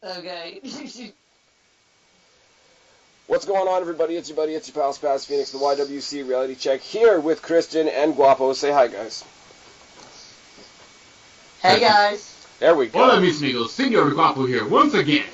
Okay. What's going on, everybody? It's your pal Spaz Phoenix, the YWC Reality Check, here with Kristen and Guapo. Say hi, guys. Hey, guys. There we go. Hola, mis amigos. Senor Guapo here, once again.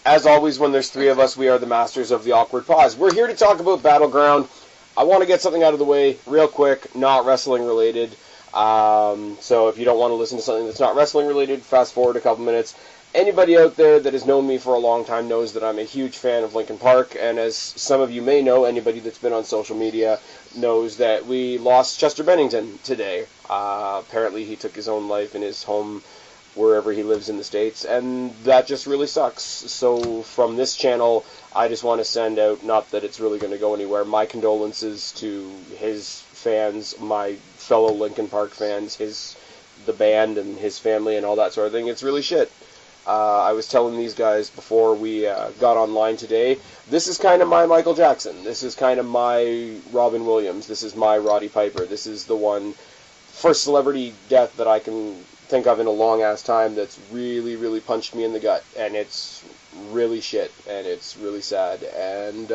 As always, when there's three of us, we are the masters of the awkward pause. We're here to talk about Battleground. I want to get something out of the way real quick, not wrestling related. So if you don't want to listen to something that's not wrestling related, fast forward a couple minutes. Anybody out there that has known me for a long time knows that I'm a huge fan of Linkin Park, and as some of you may know, anybody that's been on social media knows that we lost Chester Bennington today. Apparently he took his own life in his home wherever he lives in the States, and that just really sucks. So from this channel, I just want to send out, not that it's really going to go anywhere, my condolences to his fans, my fellow Linkin Park fans, the band and his family and all that sort of thing. It's really shit. I was telling these guys before we got online today, this is kind of my Michael Jackson. This is kind of my Robin Williams. This is my Roddy Piper. This is the one first celebrity death that I can think of in a long-ass time that's really, really punched me in the gut. And it's really shit, and it's really sad. And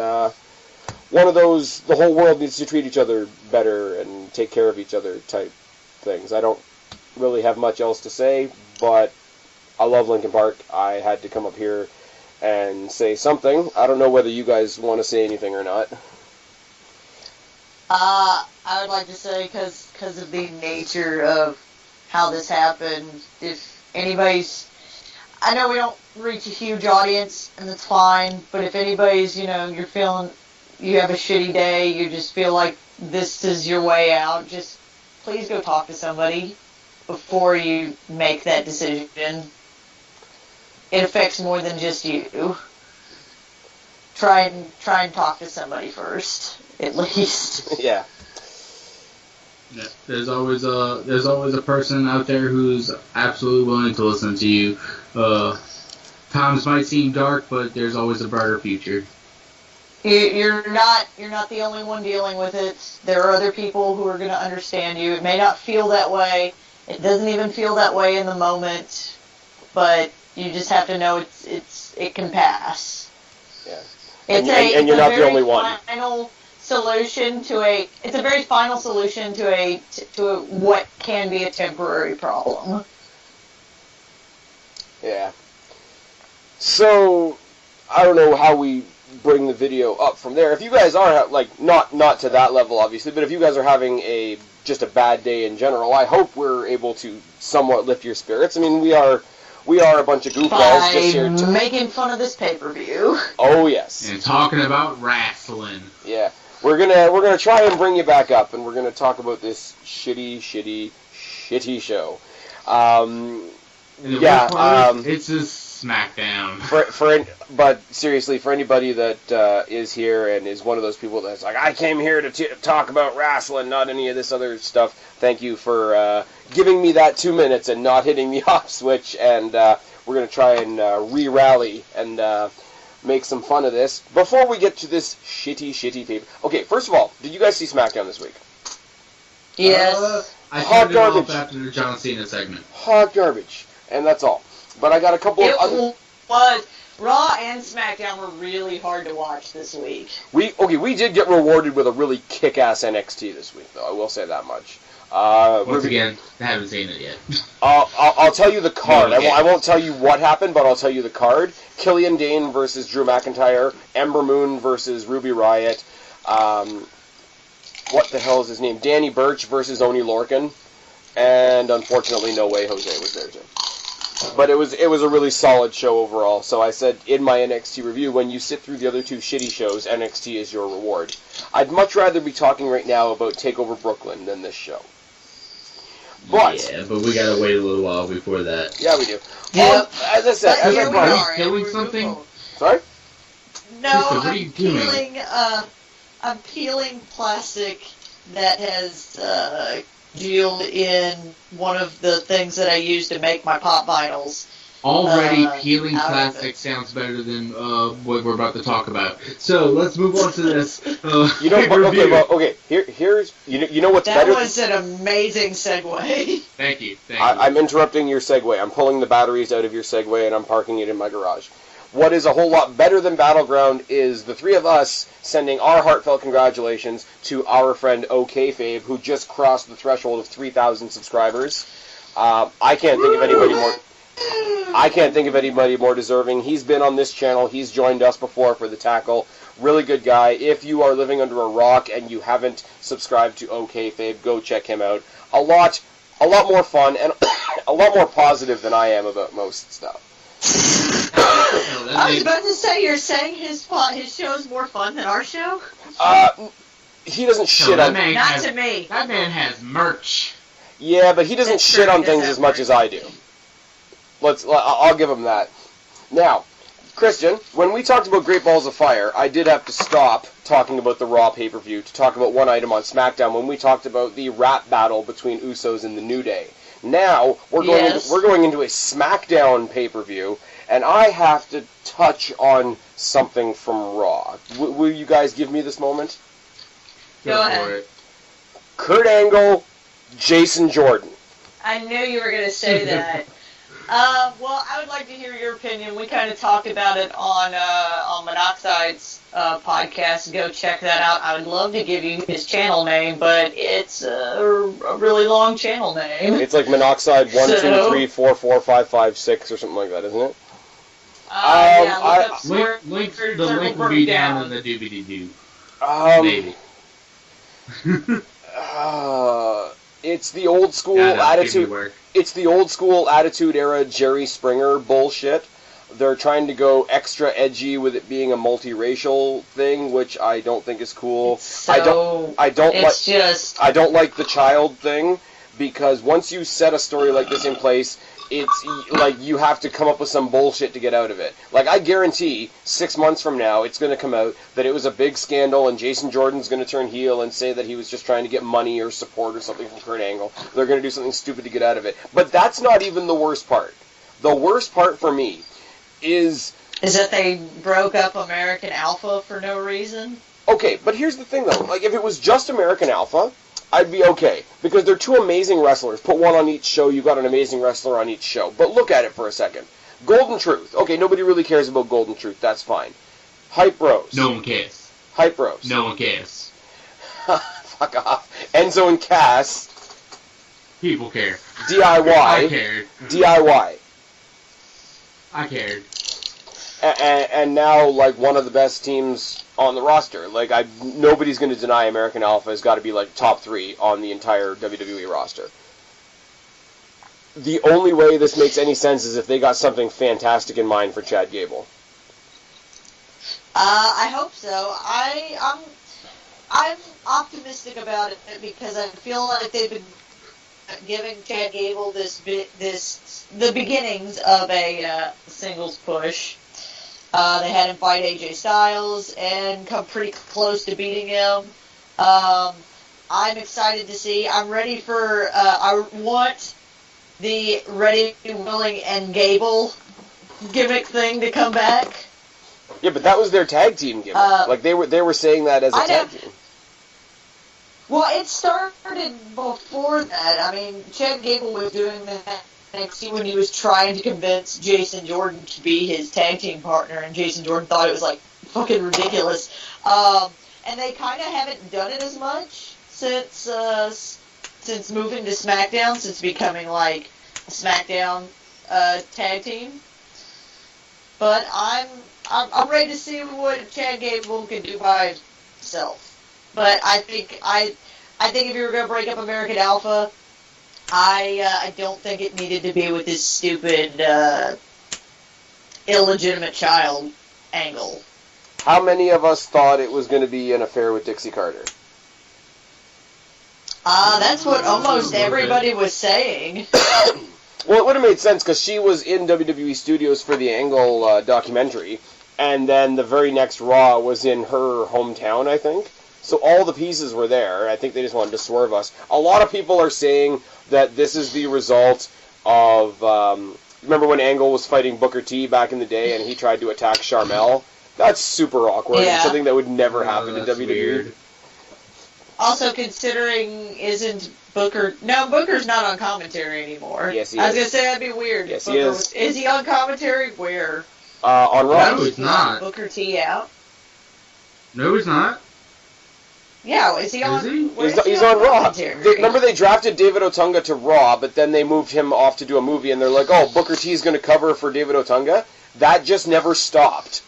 one of those, the whole world needs to treat each other better and take care of each other type things. I don't really have much else to say, but I love Linkin Park. I had to come up here and say something. I don't know whether you guys want to say anything or not. I would like to say, because of the nature of how this happened, if anybody's... I know we don't reach a huge audience, and that's fine, but if anybody's, you're feeling... You have a shitty day, you just feel like this is your way out, just please go talk to somebody before you make that decision. It affects more than just you. Try and talk to somebody first, at least. Yeah. Yeah, there's always a person out there who's absolutely willing to listen to you. Times might seem dark, but there's always a brighter future. You're not the only one dealing with it. There are other people who are going to understand you. It may not feel that way. It doesn't even feel that way in the moment, but you just have to know it can pass. Yeah. And you're not the only one. It's a very final solution to what can be a temporary problem. Yeah. So I don't know how we bring the video up from there. If you guys are not to that level obviously, but if you guys are having just a bad day in general, I hope we're able to somewhat lift your spirits. I mean, we are a bunch of goofballs just here making fun of this pay-per-view. Oh yes. And talking about wrestling. Yeah. We're gonna try and bring you back up, and we're gonna talk about this shitty show. It's a SmackDown. But seriously, for anybody that is here and is one of those people that's like, I came here to talk about wrestling, not any of this other stuff. Thank you for giving me that 2 minutes and not hitting the off switch. And we're gonna try and re-rally and make some fun of this before we get to this shitty paper. Okay, first of all, did you guys see SmackDown this week? Yes. I Hot turned it garbage. off after the John Cena segment. Hot garbage, and that's all. But I got a couple of other... was. Raw and SmackDown were really hard to watch this week. We did get rewarded with a really kick-ass NXT this week, though. I will say that much. Once again, I haven't seen it yet. I'll tell you the card. No, I won't tell you what happened, but I'll tell you the card. Killian Dane versus Drew McIntyre. Ember Moon versus Ruby Riott. What the hell is his name? Danny Burch versus Oney Lorcan. And unfortunately, No Way Jose was there too. But it was a really solid show overall. So I said in my NXT review, when you sit through the other two shitty shows, NXT is your reward. I'd much rather be talking right now about TakeOver Brooklyn than this show. But yeah, but we gotta wait a little while before that. Yeah, we do. Yep. As I said, are you killing something? Sorry? No, Kristen, what are you doing? I'm peeling plastic that has sealed in one of the things that I use to make my pop vinyls. Already peeling out of plastic it. sounds better than what we're about to talk about. So let's move on to this. You know, review. okay. Here's you know what's That better. was an amazing segue. Thank you. I'm interrupting your segue. I'm pulling the batteries out of your segue and I'm parking it in my garage. What is a whole lot better than Battleground is the three of us sending our heartfelt congratulations to our friend OKFave, who just crossed the threshold of 3,000 subscribers. I can't think of anybody more. I can't think of anybody more deserving. He's been on this channel. He's joined us before for the tackle. Really good guy. If you are living under a rock and you haven't subscribed to OKFave, go check him out. A lot more fun and a lot more positive than I am about most stuff. I was about to say, you're saying his show's more fun than our show? He doesn't shit on... Not to me. That man has merch. Yeah, but he doesn't That's shit true, on he does things have as much merch. as I do. I'll give him that. Now, Kristen, when we talked about Great Balls of Fire, I did have to stop talking about the Raw pay-per-view to talk about one item on SmackDown when we talked about the rap battle between Usos and the New Day. Now, we're going into a SmackDown pay-per-view, and I have to touch on something from Raw. Will you guys give me this moment? Go ahead. Kurt Angle, Jason Jordan. I knew you were going to say that. Well, I would like to hear your opinion. We kind of talked about it on Monoxide's podcast. Go check that out. I would love to give you his channel name, but it's a really long channel name. It's like Monoxide 1, 2, 3, 4, 4, 5, 5, 6 or something like that, isn't it? Yeah, look up The link will be down in the doobie-doo. Maybe. It's the old school attitude. It's the old school attitude era Jerry Springer bullshit. They're trying to go extra edgy with it being a multiracial thing, which I don't think is cool. I don't like the child thing, because once you set a story like this in place, it's like you have to come up with some bullshit to get out of it. Like, I guarantee 6 months from now it's going to come out that it was a big scandal and Jason Jordan's going to turn heel and say that he was just trying to get money or support or something from Kurt Angle. They're going to do something stupid to get out of it. But that's not even the worst part. The worst part for me is that they broke up American Alpha for no reason. Okay, but here's the thing though. Like, if it was just American Alpha, I'd be okay, because they're two amazing wrestlers. Put one on each show, you've got an amazing wrestler on each show. But look at it for a second. Golden Truth. Okay, nobody really cares about Golden Truth. That's fine. Hype Bros. No one cares. Hype Bros. No one cares. Fuck off. Enzo and Cass. People care. DIY. I cared. DIY. I cared. And now, like, one of the best teams on the roster. Like, nobody's going to deny American Alpha has got to be, like, top 3 on the entire WWE roster. The only way this makes any sense is if they got something fantastic in mind for Chad Gable. I hope so. I'm optimistic about it because I feel like they've been giving Chad Gable the beginnings of a singles push. They had him fight AJ Styles and come pretty close to beating him. I'm excited to see. I'm ready for. I want the Ready, Willing, and Gable gimmick thing to come back. Yeah, but that was their tag team gimmick. Like they were saying that as a tag team. Well, it started before that. I mean, Chad Gable was doing that NXT when he was trying to convince Jason Jordan to be his tag team partner, and Jason Jordan thought it was, like, fucking ridiculous. And they kind of haven't done it as much since moving to SmackDown, since becoming, like, a SmackDown tag team. But I'm ready to see what Chad Gable can do by himself. But I think if you were going to break up American Alpha, I don't think it needed to be with this stupid, illegitimate child angle. How many of us thought it was going to be an affair with Dixie Carter? That's what almost everybody was saying. Well, it would have made sense because she was in WWE Studios for the Angle documentary, and then the very next Raw was in her hometown, I think. So all the pieces were there. I think they just wanted to swerve us. A lot of people are saying that this is the result of remember when Angle was fighting Booker T back in the day and he tried to attack Sharmell? That's super awkward. Yeah. Something that would never happen in That's WWE. weird. Also, considering Booker's not on commentary anymore. Yes, he I was is. gonna say that'd be weird. Yes, Booker he is. Is he on commentary? Where? On Raw. No, he's not. Booker T out. No, he's not. Yeah, is he on? he? where is he He's on Raw. commentary? Remember they drafted David Otunga to Raw, but then they moved him off to do a movie, and they're like, oh, Booker T's going to cover for David Otunga? That just never stopped.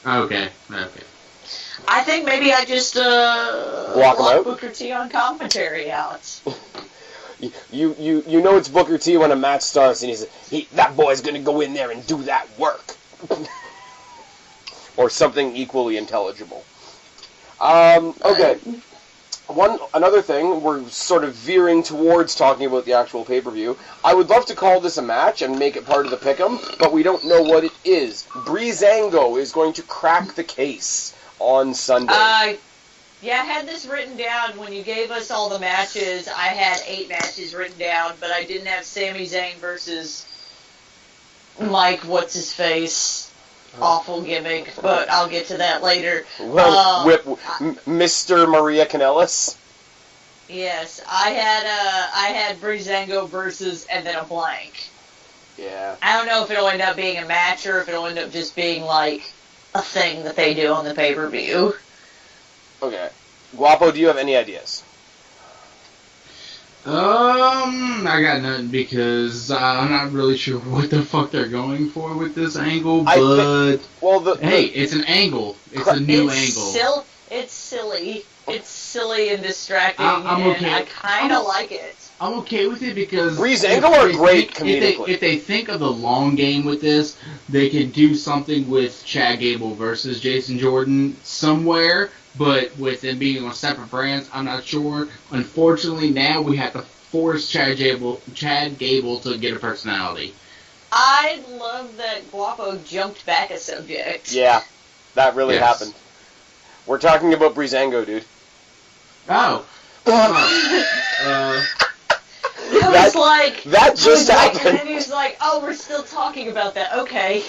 Okay. I think maybe I just Block him out? Booker T on commentary out. You know it's Booker T when a match starts, and that boy's going to go in there and do that work. Or something equally intelligible. Okay. Another thing, we're sort of veering towards talking about the actual pay-per-view. I would love to call this a match and make it part of the pick'em, but we don't know what it is. Breezango is going to crack the case on Sunday. Yeah, I had this written down when you gave us all the matches. I had 8 matches written down, but I didn't have Sami Zayn versus Mike, what's his face? Awful gimmick, but I'll get to that later. Mr. Maria Kanellis. Yes, I had Breezango versus and then a blank. Yeah. I don't know if it'll end up being a match or if it'll end up just being like a thing that they do on the pay-per-view. Okay. Guapo, do you have any ideas? I got nothing because I'm not really sure what the fuck they're going for with this angle, but it's an angle. It's a new angle. It's silly. It's silly and distracting, I'm okay. and I kind of like it. I'm okay with it because Breezango are great comedically. If they think of the long game with this, they can do something with Chad Gable versus Jason Jordan somewhere. But with them being on separate brands, I'm not sure. Unfortunately, now we have to force Chad Gable to get a personality. I love that Guapo jumped back a subject. Yeah, that really happened. We're talking about Breezango, dude. Oh. That just happened. And then he was like, oh, we're still talking about that. Okay.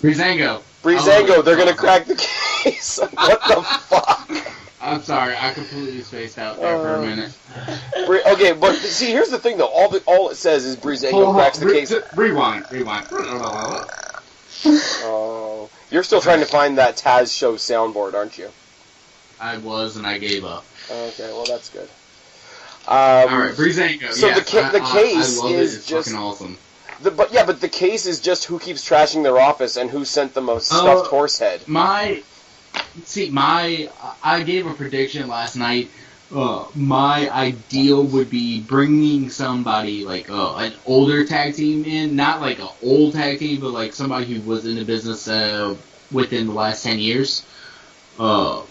Breezango, they're going to crack the case. What the fuck? I'm sorry, I completely spaced out there for a minute. Okay, but see, here's the thing, though. All it says is Breezango cracks the case. Rewind. Oh, you're still trying to find that Taz show soundboard, aren't you? I was, and I gave up. Okay, well, that's good. Alright, Breezango. So the case I love is it's just fucking awesome. But the case is just who keeps trashing their office and who sent the most stuffed horse head. I gave a prediction last night. My ideal would be bringing somebody like an older tag team in, not like an old tag team, but like somebody who was in the business within the last 10 years. I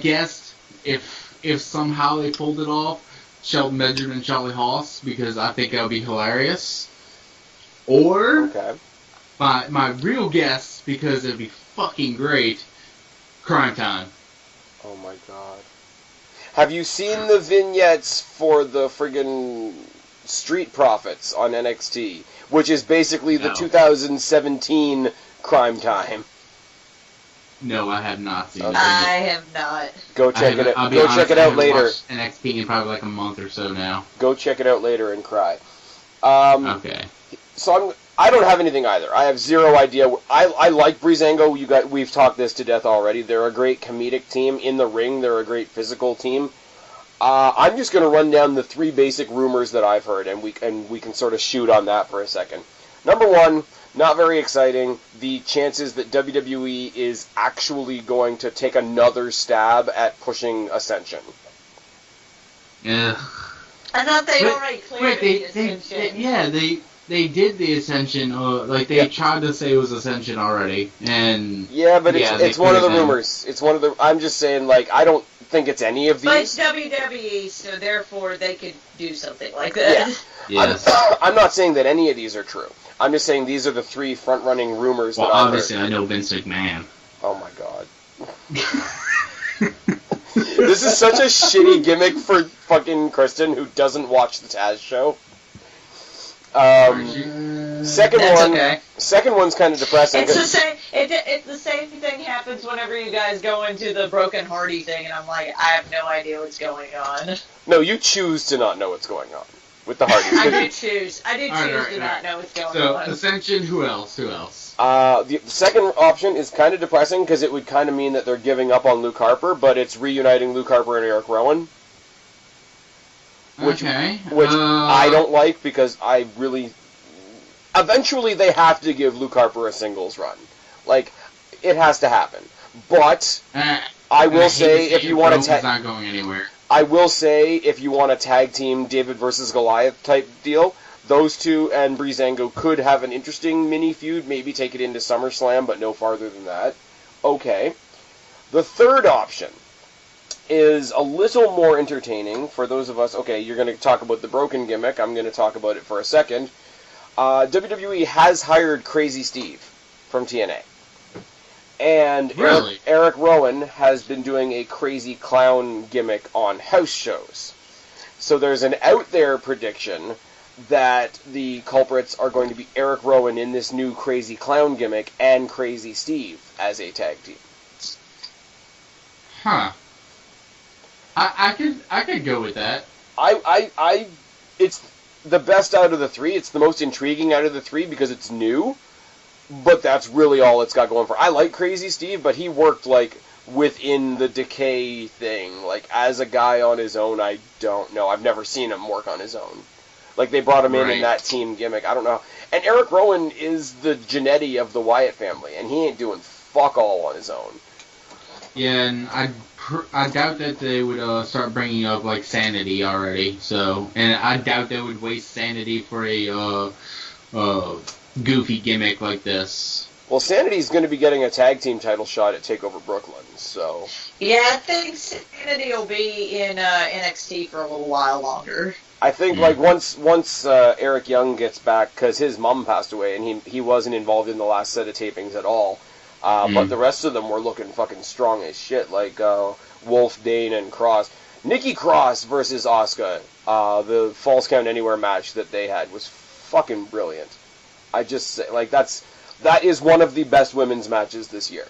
guessed if somehow they pulled it off, Shelton Benjamin and Charlie Haas, because I think that would be hilarious. Or my real guess, because it'd be fucking great, Crime Time. Oh my god. Have you seen the vignettes for the friggin' Street Profits on NXT? Which is basically the 2017 Crime Time. No, I have not seen it. I have not. Go check it out. Go check it out later. NXT in probably like a month or so now. Go check it out later and cry. Okay. So I don't have anything either. I have zero idea. I like Breezango. We've talked this to death already. They're a great comedic team in the ring. They're a great physical team. I'm just going to run down the 3 basic rumors that I've heard, and we can sort of shoot on that for a second. Number 1. Not very exciting. The chances that WWE is actually going to take another stab at pushing Ascension. Yeah. I thought they already cleared the Ascension. They did the Ascension. They tried to say it was Ascension already, and but it's one of the rumors. It's one of the. I'm just saying, I don't think it's any of these. But it's WWE, so therefore they could do something like that. Yeah. I'm not saying that any of these are true. I'm just saying these are the 3 front-running rumors that I've obviously heard. I know Vince McMahon. Oh my god. This is such a shitty gimmick for fucking Kristen who doesn't watch the Taz show. Second one's kind of depressing. It's the same. It's the same thing happens whenever you guys go into the Broken Hardy thing, and I'm like, I have no idea what's going on. No, you choose to not know what's going on with the Hardys. I do choose to not know what's going on. So, Ascension, who else? The second option is kind of depressing because it would kind of mean that they're giving up on Luke Harper, but it's reuniting Luke Harper and Eric Rowan. Which I don't like because I really... Eventually they have to give Luke Harper a singles run. Like, it has to happen. But I will say if you want to not going anywhere. I will say if you want a tag team David versus Goliath type deal, those two and Breezango could have an interesting mini feud, maybe take it into SummerSlam, but no farther than that. Okay. The third option is a little more entertaining for those of us. Okay, you're going to talk about the broken gimmick. I'm going to talk about it for a second. WWE has hired Crazy Steve from TNA. And really? Eric Rowan has been doing a crazy clown gimmick on house shows. So there's an out there prediction that the culprits are going to be Eric Rowan in this new crazy clown gimmick and Crazy Steve as a tag team. Huh. I could go with that. It's the best out of the three. It's the most intriguing out of the three because it's new. But that's really all it's got going for. I like Crazy Steve, but he worked, like, within the Decay thing. Like, as a guy on his own, I don't know. I've never seen him work on his own. Like, they brought him in that team gimmick. I don't know. And Eric Rowan is the Jannetty of the Wyatt family, and he ain't doing fuck all on his own. Yeah, and I doubt that they would start bringing up, like, Sanity already. So, and I doubt they would waste Sanity for a goofy gimmick like this. Well, Sanity's going to be getting a tag team title shot at TakeOver Brooklyn, so... Yeah, I think Sanity will be in NXT for a little while longer. I think, like, once Eric Young gets back, because his mom passed away, and he wasn't involved in the last set of tapings at all, but the rest of them were looking fucking strong as shit, like Wolf, Dane, and Cross. Nikki Cross versus Asuka, the Falls Count Anywhere match that they had was fucking brilliant. I just say, like, that is one of the best women's matches this year.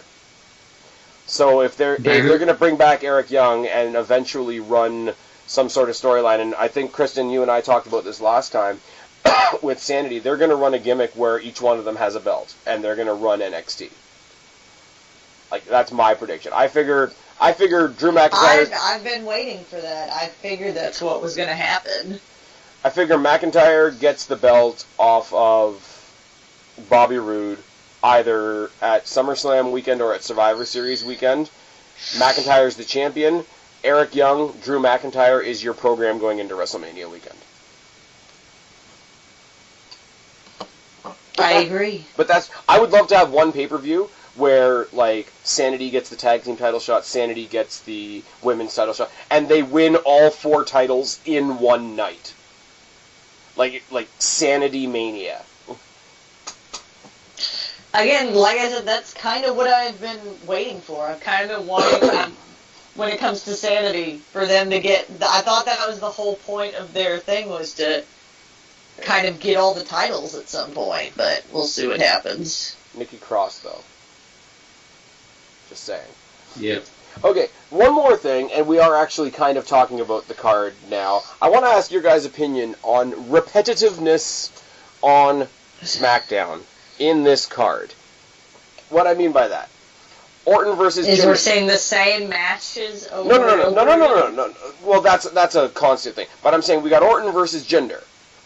So if they're going to bring back Eric Young and eventually run some sort of storyline, and I think, Kristen, you and I talked about this last time, with Sanity, they're going to run a gimmick where each one of them has a belt, and they're going to run NXT. Like, that's my prediction. I figure Drew McIntyre... I've been waiting for that. I figured that's what was going to happen. I figure McIntyre gets the belt off of Bobby Roode, either at SummerSlam weekend or at Survivor Series weekend. McIntyre's the champion. Eric Young, Drew McIntyre is your program going into WrestleMania weekend. I agree. But I would love to have one pay-per-view where, like, Sanity gets the tag team title shot, Sanity gets the women's title shot, and they win all 4 titles in one night. Like Sanity Mania. Again, like I said, that's kind of what I've been waiting for. I've kind of wanted, when it comes to Sanity, for them to get... I thought that was the whole point of their thing, was to kind of get all the titles at some point, but we'll see what happens. Nikki Cross, though. Just saying. Yep. Okay, one more thing, and we are actually kind of talking about the card now. I want to ask your guys' opinion on repetitiveness on SmackDown in this card. What I mean by that. Orton versus Jinder. We're saying the same matches over No. Well, that's a constant thing. But I'm saying we got Orton versus Jinder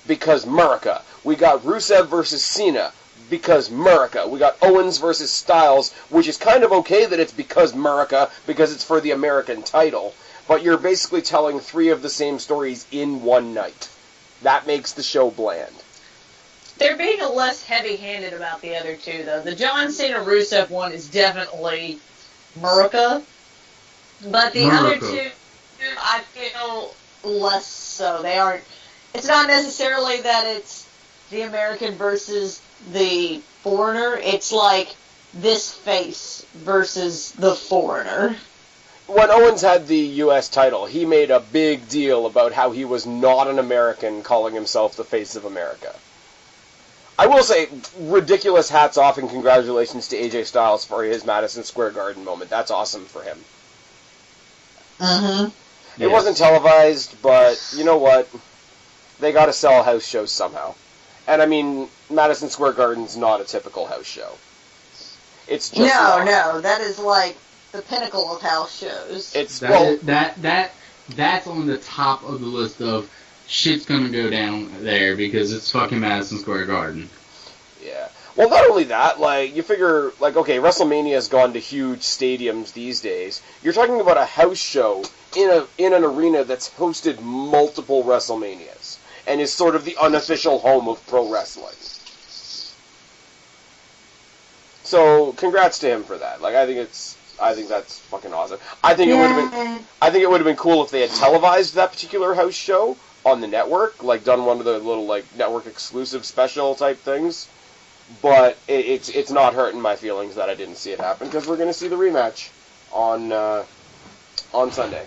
because America. We got Rusev versus Cena because America. We got Owens versus Styles, which is kind of okay that it's because America, because it's for the American title. But you're basically telling 3 of the same stories in one night. That makes the show bland. They're being a less heavy-handed about the other 2, though. The John Cena-Rusev one is definitely America. But the other 2, I feel less so. They aren't... It's not necessarily that it's the American versus the foreigner. It's like this face versus the foreigner. When Owens had the U.S. title, he made a big deal about how he was not an American, calling himself the face of America. I will say, ridiculous hats off and congratulations to AJ Styles for his Madison Square Garden moment. That's awesome for him. Mm-hmm. It wasn't televised, but you know what? They got to sell house shows somehow. And I mean, Madison Square Garden's not a typical house show. It's just no, that is like the pinnacle of house shows. That's on the top of the list of shit's gonna go down there because it's fucking Madison Square Garden. Yeah. Well, not only that, like, you figure, like, okay, WrestleMania's gone to huge stadiums these days. You're talking about a house show in an arena that's hosted multiple WrestleManias and is sort of the unofficial home of pro wrestling. So, congrats to him for that. Like, I think that's fucking awesome. I think it would have been cool if they had televised that particular house show on the network, like done one of the little like network exclusive special type things. But it's not hurting my feelings that I didn't see it happen because we're going to see the rematch on Sunday.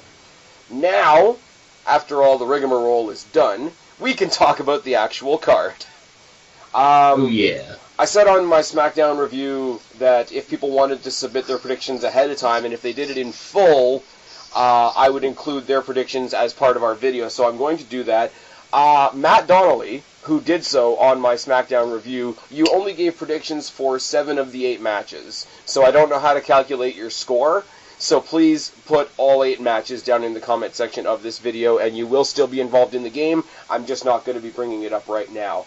Now, after all the rigmarole is done, we can talk about the actual card. Oh yeah. I said on my SmackDown review that if people wanted to submit their predictions ahead of time, and if they did it in full, I would include their predictions as part of our video, so I'm going to do that. Matt Donnelly, who did so on my SmackDown review, you only gave predictions for 7 of the 8 matches, so I don't know how to calculate your score, so please put all 8 matches down in the comment section of this video, and you will still be involved in the game. I'm just not going to be bringing it up right now.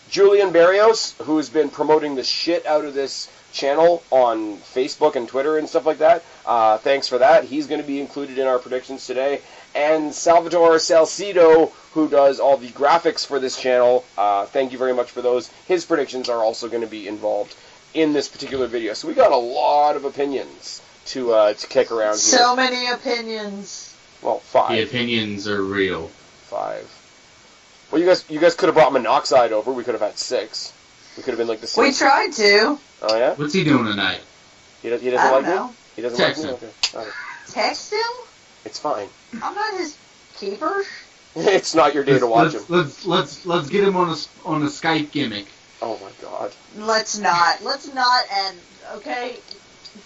Julian Barrios, who's been promoting the shit out of this channel on Facebook and Twitter and stuff like that, thanks for that. He's going to be included in our predictions today. And Salvatore Salcido, who does all the graphics for this channel, thank you very much for those. His predictions are also going to be involved in this particular video. So we got a lot of opinions to kick around here. So many opinions. Well, 5. The opinions are real. 5. Well, you guys could have brought Monoxide over. We could have had 6. We could have been like the same. We tried to. Oh, yeah? What's he doing tonight? He doesn't I like don't know. me? He doesn't Text like me? him. Okay. All right. Text him? It's fine. I'm not his keeper. It's not your day to watch him. Let's get him on a Skype gimmick. Oh, my God. Let's not, and, okay?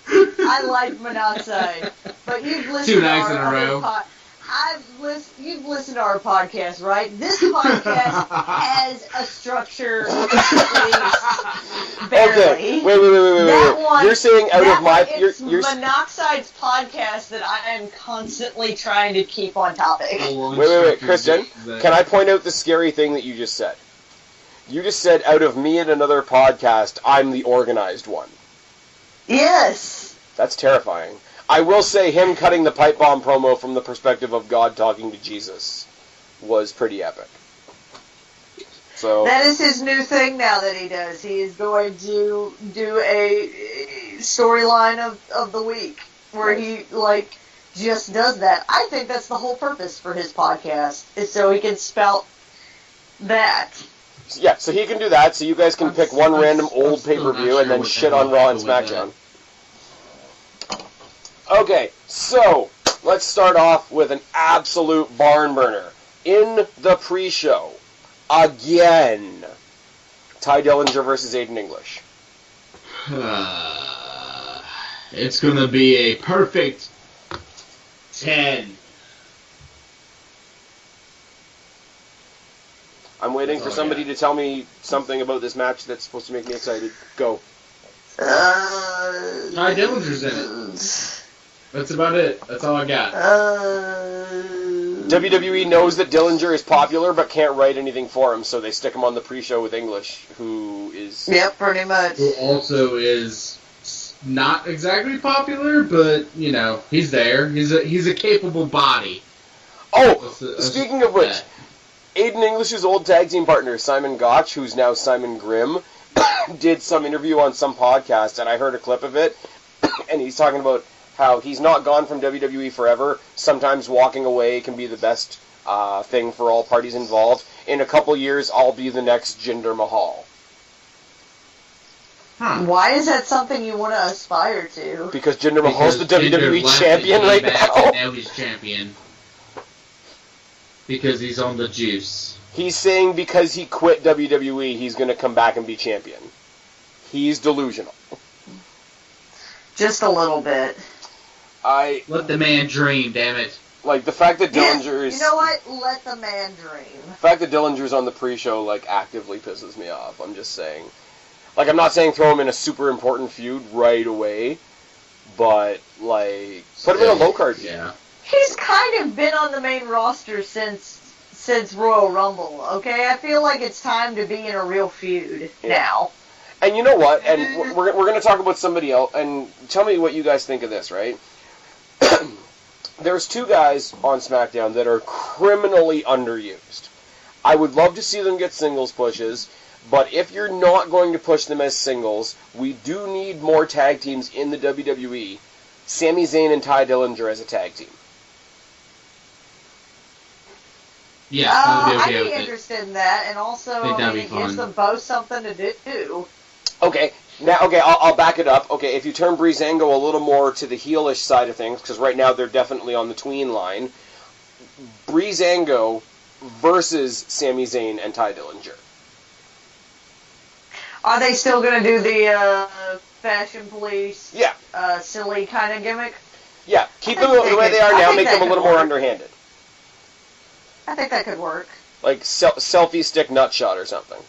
I like Monoxide, but you've listened 2 to nights our in a row. You've listened to our podcast, right? This podcast has a structure, at least, barely. Okay, wait. You're saying out of my... It's Monoxide's podcast that I am constantly trying to keep on topic. Wait, Kristen, can I point out the scary thing that you just said? You just said, out of me and another podcast, I'm the organized one. Yes. That's terrifying. I will say him cutting the pipe bomb promo from the perspective of God talking to Jesus was pretty epic. So that is his new thing now that he does. He is going to do a storyline of the week where he just does that. I think that's the whole purpose for his podcast, is so he can spout that. Yeah, so he can do that, so you guys can pick one random old pay-per-view and then shit on Raw and SmackDown. Okay, so let's start off with an absolute barn burner. In the pre-show, again, Ty Dillinger versus Aiden English. It's going to be a perfect 10. I'm waiting for somebody to tell me something about this match that's supposed to make me excited. Go. Ty Dillinger's in it. That's about it. That's all I got. WWE knows that Dillinger is popular but can't write anything for him, so they stick him on the pre-show with English, who is... Yep, pretty much. Who also is not exactly popular, but, you know, he's there. He's a capable body. Oh, speaking of which, Aiden English's old tag team partner, Simon Gotch, who's now Simon Grimm, did some interview on some podcast, and I heard a clip of it, and he's talking about how he's not gone from WWE forever. Sometimes walking away can be the best thing for all parties involved. In a couple years, I'll be the next Jinder Mahal. Why is that something you want to aspire to? Because Jinder Mahal's the WWE champion right now. Now he's champion. Because he's on the juice. He's saying because he quit WWE, he's going to come back and be champion. He's delusional. Just a little bit. Let the man dream, damn it. Like, the fact that Dillinger's... You know what? Let the man dream. The fact that Dillinger's on the pre-show, like, actively pisses me off. I'm just saying. Like, I'm not saying throw him in a super important feud right away, but, like, put him in a low-card feud. Yeah. He's kind of been on the main roster since Royal Rumble, okay? I feel like it's time to be in a real feud now. And you know what? And we're going to talk about somebody else, and tell me what you guys think of this, right? There's two guys on SmackDown that are criminally underused. I would love to see them get singles pushes, but if you're not going to push them as singles, we do need more tag teams in the WWE. Sami Zayn and Ty Dillinger as a tag team. Yeah, I'd be interested in that, and also it gives them both something to do. Okay, I'll back it up. Okay, if you turn Breezango a little more to the heelish side of things, because right now they're definitely on the tween line, Breezango versus Sami Zayn and Ty Dillinger. Are they still going to do the Fashion Police, yeah, silly kind of gimmick? Yeah, keep them the way they are now, make them a little more underhanded. I think that could work. Like selfie stick nut shot or something.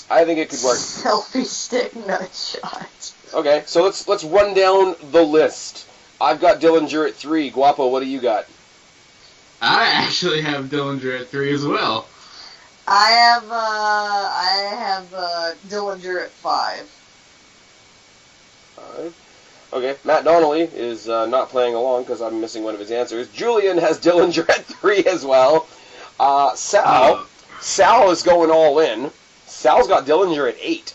I think it could work. Selfie stick nut shot. Okay, so let's run down the list. I've got Dillinger at 3. Guapo, what do you got? I actually have Dillinger at 3 as well. I have Dillinger at 5. Okay, Matt Donnelly is not playing along because I'm missing one of his answers. Julian has Dillinger at 3 as well. Sal is going all in. Sal's got Dillinger at 8.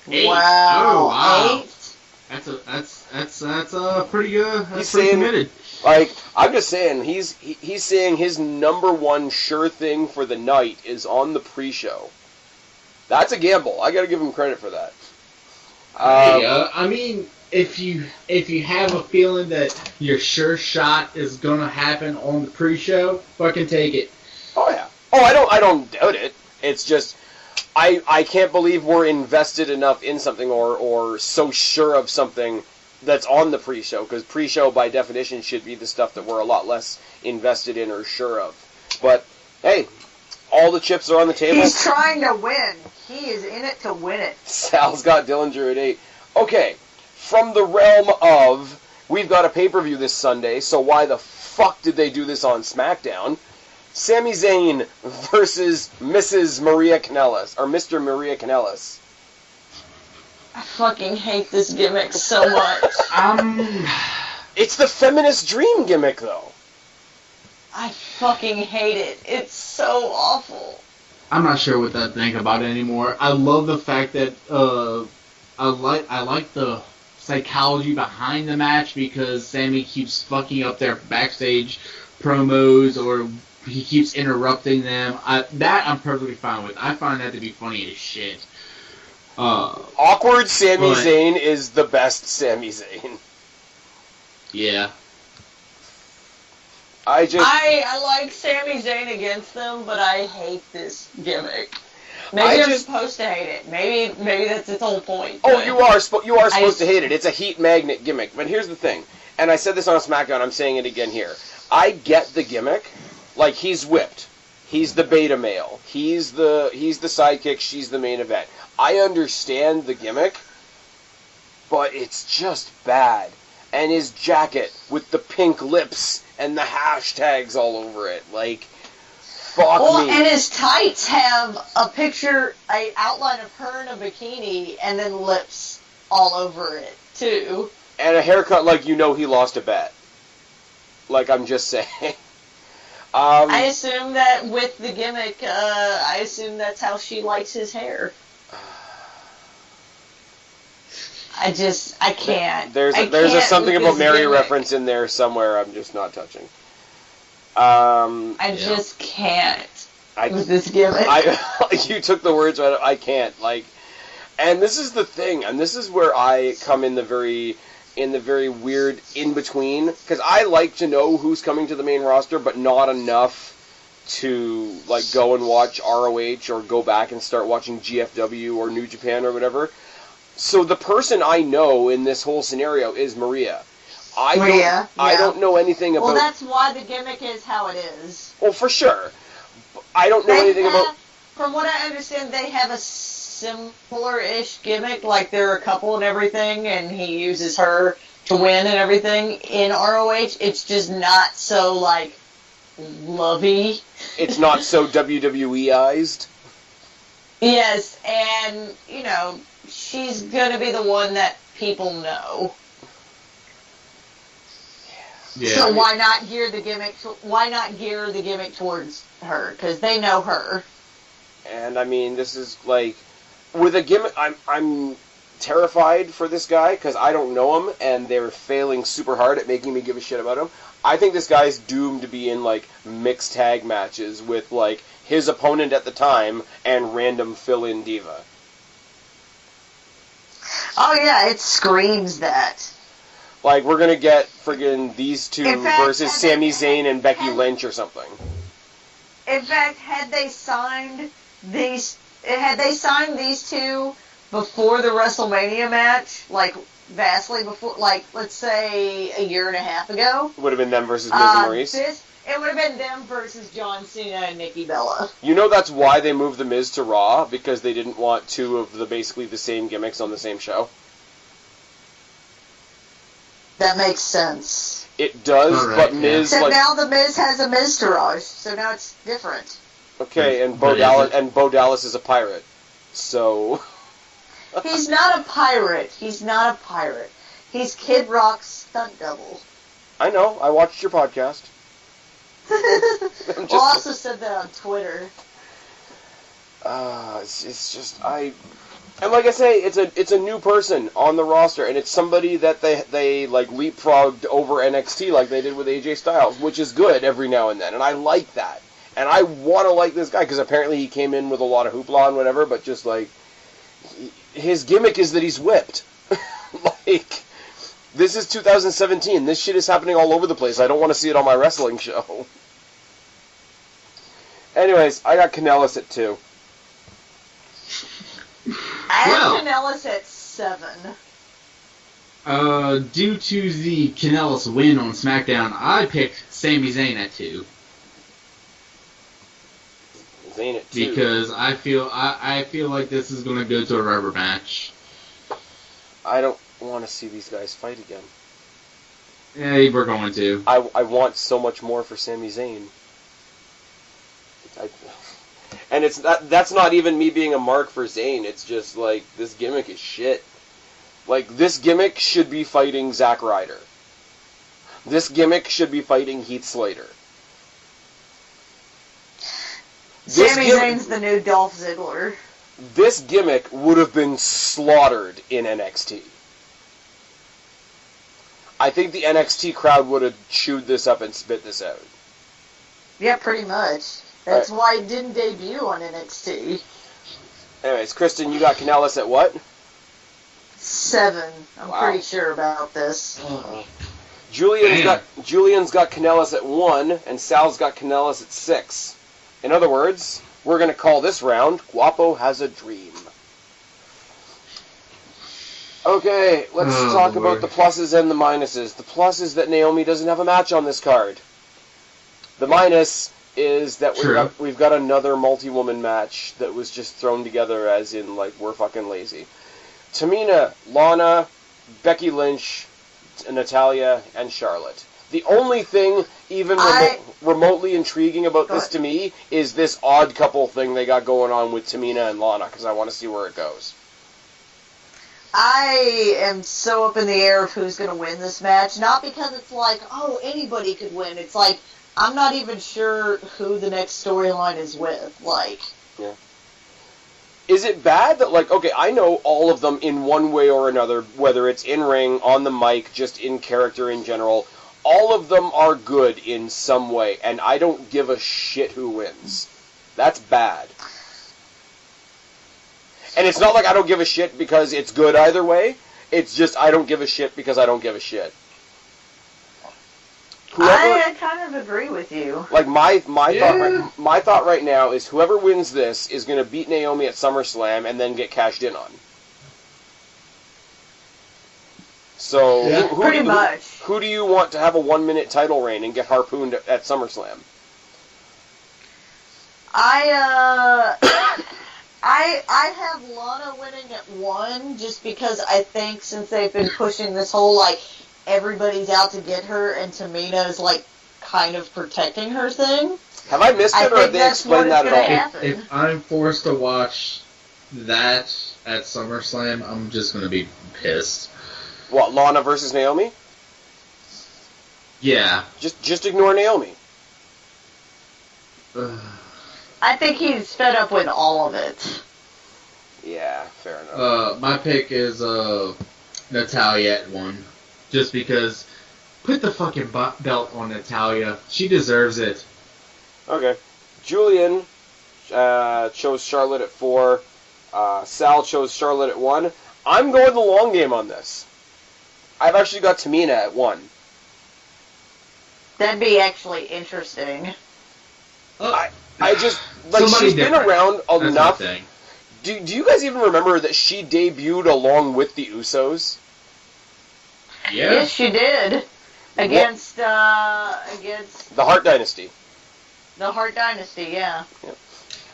8. Wow. Oh, wow. 8? That's pretty good. That's He's pretty committed. Like, I'm just saying, he's saying his number one sure thing for the night is on the pre-show. That's a gamble. I got to give him credit for that. I mean, if you have a feeling that your sure shot is gonna happen on the pre-show, fucking take it. Oh yeah. Oh, I don't doubt it. It's just I can't believe we're invested enough in something or so sure of something that's on the pre-show, because pre-show by definition should be the stuff that we're a lot less invested in or sure of. But hey, all the chips are on the table. He's trying to win. He is in it to win it. Sal's got Dillinger at 8. Okay, from the realm of, we've got a pay-per-view this Sunday, so why the fuck did they do this on SmackDown? Sami Zayn versus Mrs. Maria Kanellis, or Mr. Maria Kanellis. I fucking hate this gimmick so much. It's the feminist dream gimmick, though. I fucking hate it. It's so awful. I'm not sure what to think about it anymore. I love the fact that I like the psychology behind the match, because Sami keeps fucking up their backstage promos, or he keeps interrupting them. That I'm perfectly fine with. I find that to be funny as shit. Awkward Sami Zayn is the best Sami Zayn. Yeah. I like Sami Zayn against them, but I hate this gimmick. Maybe I'm supposed to hate it. Maybe that's its whole point. Oh, you are supposed to hate it. It's a heat magnet gimmick. But here's the thing, and I said this on SmackDown, I'm saying it again here. I get the gimmick. Like, he's whipped. He's the beta male. He's the sidekick. She's the main event. I understand the gimmick, but it's just bad. And his jacket with the pink lips and the hashtags all over it, like, fuck me. And his tights have an outline of her in a bikini, and then lips all over it too. And a haircut like he lost a bet. Like, I'm just saying. I assume that with the gimmick, I assume that's how she likes his hair. I can't. There's a something about Mary reference in there somewhere I'm just not touching. I just can't with this gimmick. You took the words right. I can't. Like, and this is the thing, and this is where I come in the very in the very weird in-between, because I like to know who's coming to the main roster, but not enough to like go and watch ROH or go back and start watching GFW or New Japan or whatever. So the person I know in this whole scenario is Maria. I don't know anything about... Well, that's why the gimmick is how it is. Well, for sure. I don't know anything about... From what I understand, they have a similar-ish gimmick, like they're a couple and everything, and he uses her to win and everything in ROH. It's just not so, like, lovey. It's not so WWE-ized? Yes, and, you know, she's gonna be the one that people know. Yeah. So why not gear the gimmick? Why not gear the gimmick towards her? Because they know her. And I mean, this is like with a gimmick. I'm terrified for this guy because I don't know him, and they're failing super hard at making me give a shit about him. I think this guy's doomed to be in like mixed tag matches with like his opponent at the time and random fill-in diva. Oh yeah, it screams that. Like, we're going to get friggin' these two versus Sami Zayn and Becky Lynch or something. In fact, had they signed these two before the WrestleMania match, like, vastly before, like, let's say a year and a half ago. It would have been them versus Miz and Maurice. It would have been them versus John Cena and Nikki Bella. You know that's why they moved The Miz to Raw, because they didn't want two of the basically the same gimmicks on the same show. That makes sense. It does, right, but Miz... So now the Miz has a Miztourage, so now it's different. Okay, and Bo Dallas is a pirate, so... He's not a pirate. He's not a pirate. He's Kid Rock's stunt double. I know. I watched your podcast. Well, I also said that on Twitter. It's just... And like I say, it's a new person on the roster, and it's somebody that they like leapfrogged over NXT like they did with AJ Styles, which is good every now and then, and I like that. And I want to like this guy, because apparently he came in with a lot of hoopla and whatever, but just like, his gimmick is that he's whipped. Like, this is 2017, this shit is happening all over the place, I don't want to see it on my wrestling show. Anyways, I got Kanellis at 2. I have Kanellis at 7. Due to the Kanellis win on SmackDown, I picked Sami Zayn at 2. Zayn at 2. Because I feel like this is going to go to a rubber match. I don't want to see these guys fight again. Yeah, we're going to. I want so much more for Sami Zayn. And that's not even me being a mark for Zayn. It's just like, this gimmick is shit. Like, this gimmick should be fighting Zack Ryder. This gimmick should be fighting Heath Slater. Sami Zayn's the new Dolph Ziggler. This gimmick would have been slaughtered in NXT. I think the NXT crowd would have chewed this up and spit this out. Yeah, pretty much. That's why it didn't debut on NXT. Anyways, Kristen, you got Kanellis at what? 7. I'm pretty sure about this. Julian's got Kanellis at 1, and Sal's got Kanellis at 6. In other words, we're going to call this round Guapo Has a Dream. Okay, let's talk about the pluses and the minuses. The plus is that Naomi doesn't have a match on this card. The minus is that we've got another multi-woman match that was just thrown together as in, like, we're fucking lazy. Tamina, Lana, Becky Lynch, Natalya, and Charlotte. The only thing even remotely intriguing about this to me is this odd couple thing they got going on with Tamina and Lana, because I want to see where it goes. I am so up in the air of who's going to win this match. Not because it's like, oh, anybody could win. It's like, I'm not even sure who the next storyline is with. Like, yeah. Is it bad that, like, okay, I know all of them in one way or another, whether it's in-ring, on the mic, just in character in general, all of them are good in some way, and I don't give a shit who wins. That's bad. And it's not like I don't give a shit because it's good either way. It's just I don't give a shit because I don't give a shit. I kind of agree with you. Like my thought right now is whoever wins this is going to beat Naomi at SummerSlam and then get cashed in on. So pretty much. Who do you want to have a 1-minute title reign and get harpooned at SummerSlam? I have Lana winning at 1 just because I think since they've been pushing this whole like everybody's out to get her and Tamina's like kind of protecting her thing. Have I missed it or have they explained that at all? If I'm forced to watch that at SummerSlam, I'm just going to be pissed. What, Lana versus Naomi? Yeah. Just ignore Naomi. I think he's fed up with all of it. Yeah, fair enough. My pick is Natalya at 1. Just because, put the fucking belt on Natalya. She deserves it. Okay. Julian chose Charlotte at 4. Sal chose Charlotte at 1. I'm going the long game on this. I've actually got Tamina at 1. That'd be actually interesting. I just, like, she's been around enough. Do you guys even remember that she debuted along with the Usos? Yeah. Yes, she did. Against the Hart Dynasty. The Hart Dynasty, yeah.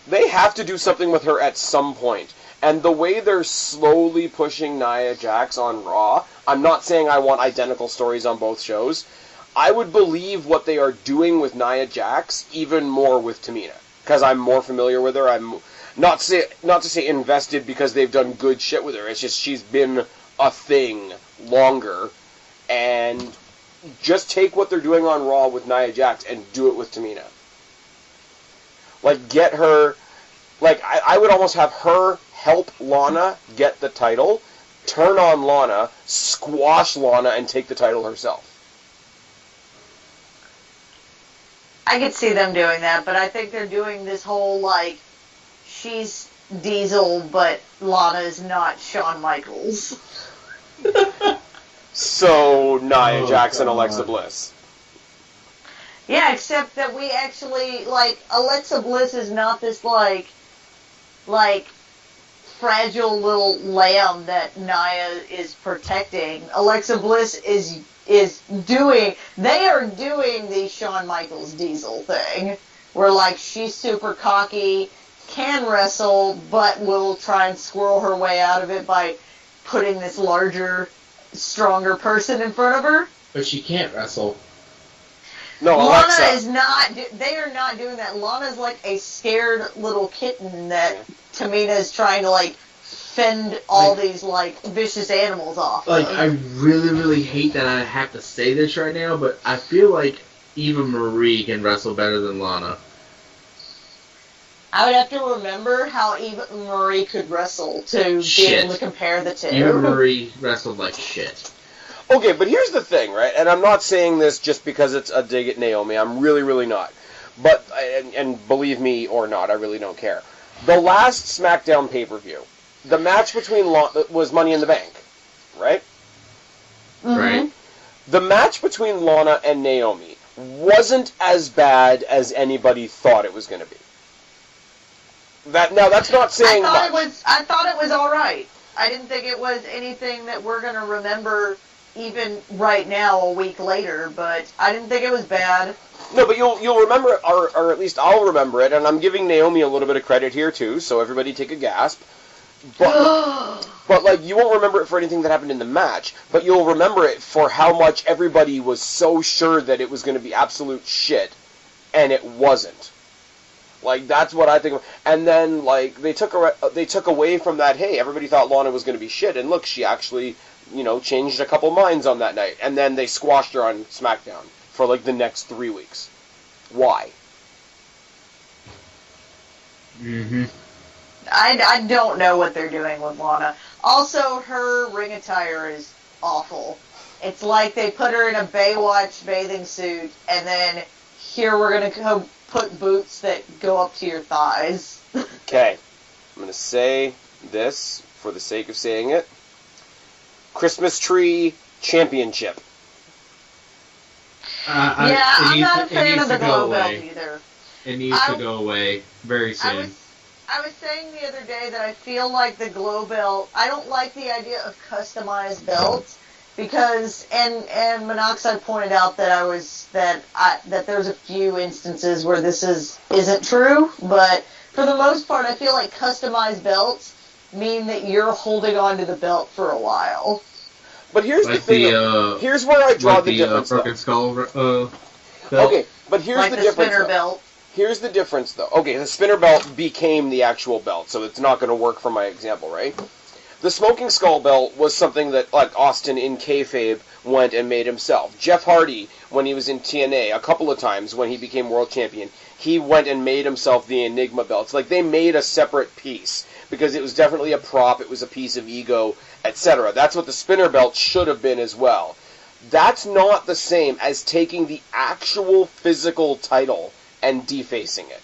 They have to do something with her at some point. And the way they're slowly pushing Nia Jax on Raw, I'm not saying I want identical stories on both shows. I would believe what they are doing with Nia Jax even more with Tamina. Because I'm more familiar with her. I'm not to say invested because they've done good shit with her. It's just she's been a thing longer. And just take what they're doing on Raw with Nia Jax and do it with Tamina. Like, get her... Like, I would almost have her help Lana get the title, turn on Lana, squash Lana, and take the title herself. I could see them doing that, but I think they're doing this whole, like, she's Diesel, but Lana is not Shawn Michaels. So, Nia Jax and Alexa Bliss. Yeah, except that we actually, like, Alexa Bliss is not this, like, fragile little lamb that Nia is protecting. Alexa Bliss is doing, they are doing the Shawn Michaels Diesel thing, where, like, she's super cocky, can wrestle, but will try and squirrel her way out of it by putting this larger, stronger person in front of her. But she can't wrestle. No, Alexa. Lana is not, they are not doing that. Lana's like a scared little kitten that Tamina is trying to, like, fend all these, like, vicious animals off. Like, I really, really hate that I have to say this right now, but I feel like Eva Marie can wrestle better than Lana. I would have to remember how Eva Marie could wrestle to be able to compare the two. Eva Marie wrestled like shit. Okay, but here's the thing, right? And I'm not saying this just because it's a dig at Naomi. I'm really, really not. But, and believe me or not, I really don't care. The last SmackDown pay-per-view, the match between was Money in the Bank, right? Mm-hmm. Right. The match between Lana and Naomi wasn't as bad as anybody thought it was going to be. Now, that's not saying much. I thought it was all right. I didn't think it was anything that we're going to remember even right now, a week later, but I didn't think it was bad. No, but you'll remember it, or at least I'll remember it, and I'm giving Naomi a little bit of credit here, too, so everybody take a gasp. But like, you won't remember it for anything that happened in the match, but you'll remember it for how much everybody was so sure that it was going to be absolute shit, and it wasn't. Like, that's what I think. And then, like, they took away from that, hey, everybody thought Lana was going to be shit, and look, she actually, changed a couple minds on that night. And then they squashed her on SmackDown for, like, the next 3 weeks. Why? Mm-hmm. I don't know what they're doing with Lana. Also, her ring attire is awful. It's like they put her in a Baywatch bathing suit, and then here we're going to go put boots that go up to your thighs. Okay. I'm going to say this for the sake of saying it. Christmas Tree Championship. I'm not a fan of the glow belt either. It needs to go away very soon. I was saying the other day that I feel like the glow belt, I don't like the idea of customized belts because, and Monoxide pointed out that there's a few instances where this isn't true, but for the most part I feel like customized belts mean that you're holding on to the belt for a while. But here's like the thing. Here's where I draw the difference. Broken Skull belt. Okay, but here's like the the difference. spinner though. belt. Here's the difference, though. Okay, the spinner belt became the actual belt, so it's not going to work for my example, right? The Smoking Skull belt was something that, like, Austin in kayfabe went and made himself. Jeff Hardy, when he was in TNA, a couple of times when he became world champion, he went and made himself the Enigma belts. Like, they made a separate piece, because it was definitely a prop, it was a piece of ego, etc. That's what the spinner belt should have been as well. That's not the same as taking the actual physical title and defacing it.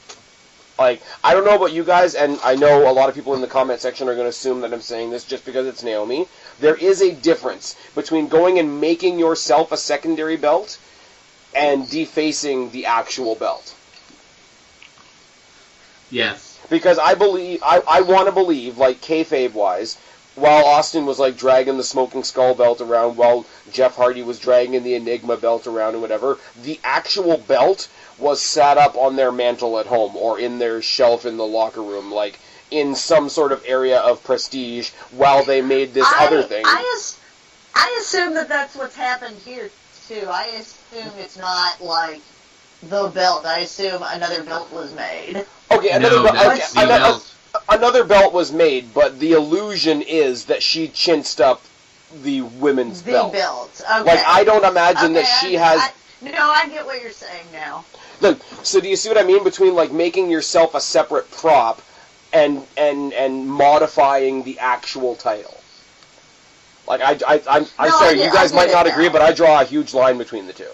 Like, I don't know about you guys, and I know a lot of people in the comment section are going to assume that I'm saying this just because it's Naomi. There is a difference between going and making yourself a secondary belt and defacing the actual belt. Yes. Because I want to believe, like, kayfabe-wise, while Austin was, like, dragging the Smoking Skull belt around, while Jeff Hardy was dragging the Enigma belt around and whatever, the actual belt was sat up on their mantle at home or in their shelf in the locker room, like, in some sort of area of prestige while they made this other thing. I assume that that's what's happened here, too. I assume it's not, like, the belt. I assume another belt was made. Okay, belt. Another belt was made, but the illusion is that she chinched up the women's belt. The belt. Okay. Like, I don't imagine that she has... I get what you're saying now. Look, so do you see what I mean between, like, making yourself a separate prop and modifying the actual title? Like, I'm sorry, you guys might not agree, but I draw a huge line between the two.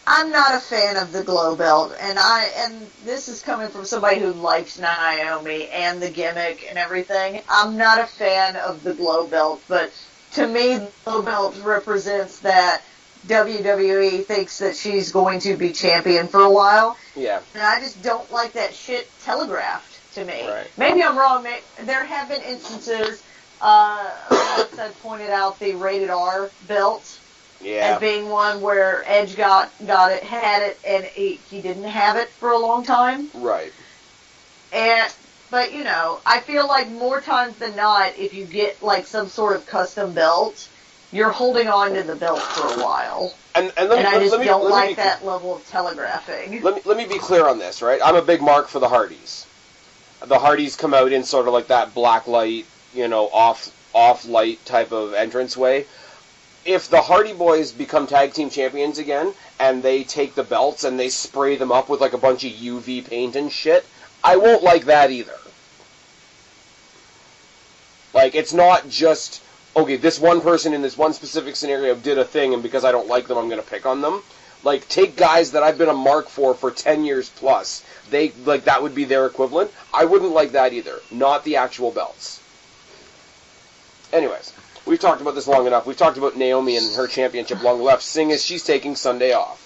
I'm not a fan of the glow belt, and this is coming from somebody who likes Naomi and the gimmick and everything. I'm not a fan of the glow belt, but to me, the glow belt represents that WWE thinks that she's going to be champion for a while. Yeah. And I just don't like that shit telegraphed to me. Right. Maybe I'm wrong. There have been instances, Alex had pointed out the Rated R belt. Yeah. As being one where Edge had it, and he didn't have it for a long time. Right. But I feel like more times than not, if you get like some sort of custom belt, you're holding on to the belt for a while. And I just don't like that level of telegraphing. Let me be clear on this, right? I'm a big mark for the Hardys. The Hardys come out in sort of like that black light, off light type of entranceway. If the Hardy Boys become tag team champions again, and they take the belts and they spray them up with like a bunch of UV paint and shit, I won't like that either. Like, it's not just, okay, this one person in this one specific scenario did a thing, and because I don't like them, I'm going to pick on them. Like, take guys that I've been a mark for 10 years plus. That would be their equivalent. I wouldn't like that either. Not the actual belts. Anyways. We've talked about this long enough. We've talked about Naomi and her championship long left, seeing as she's taking Sunday off.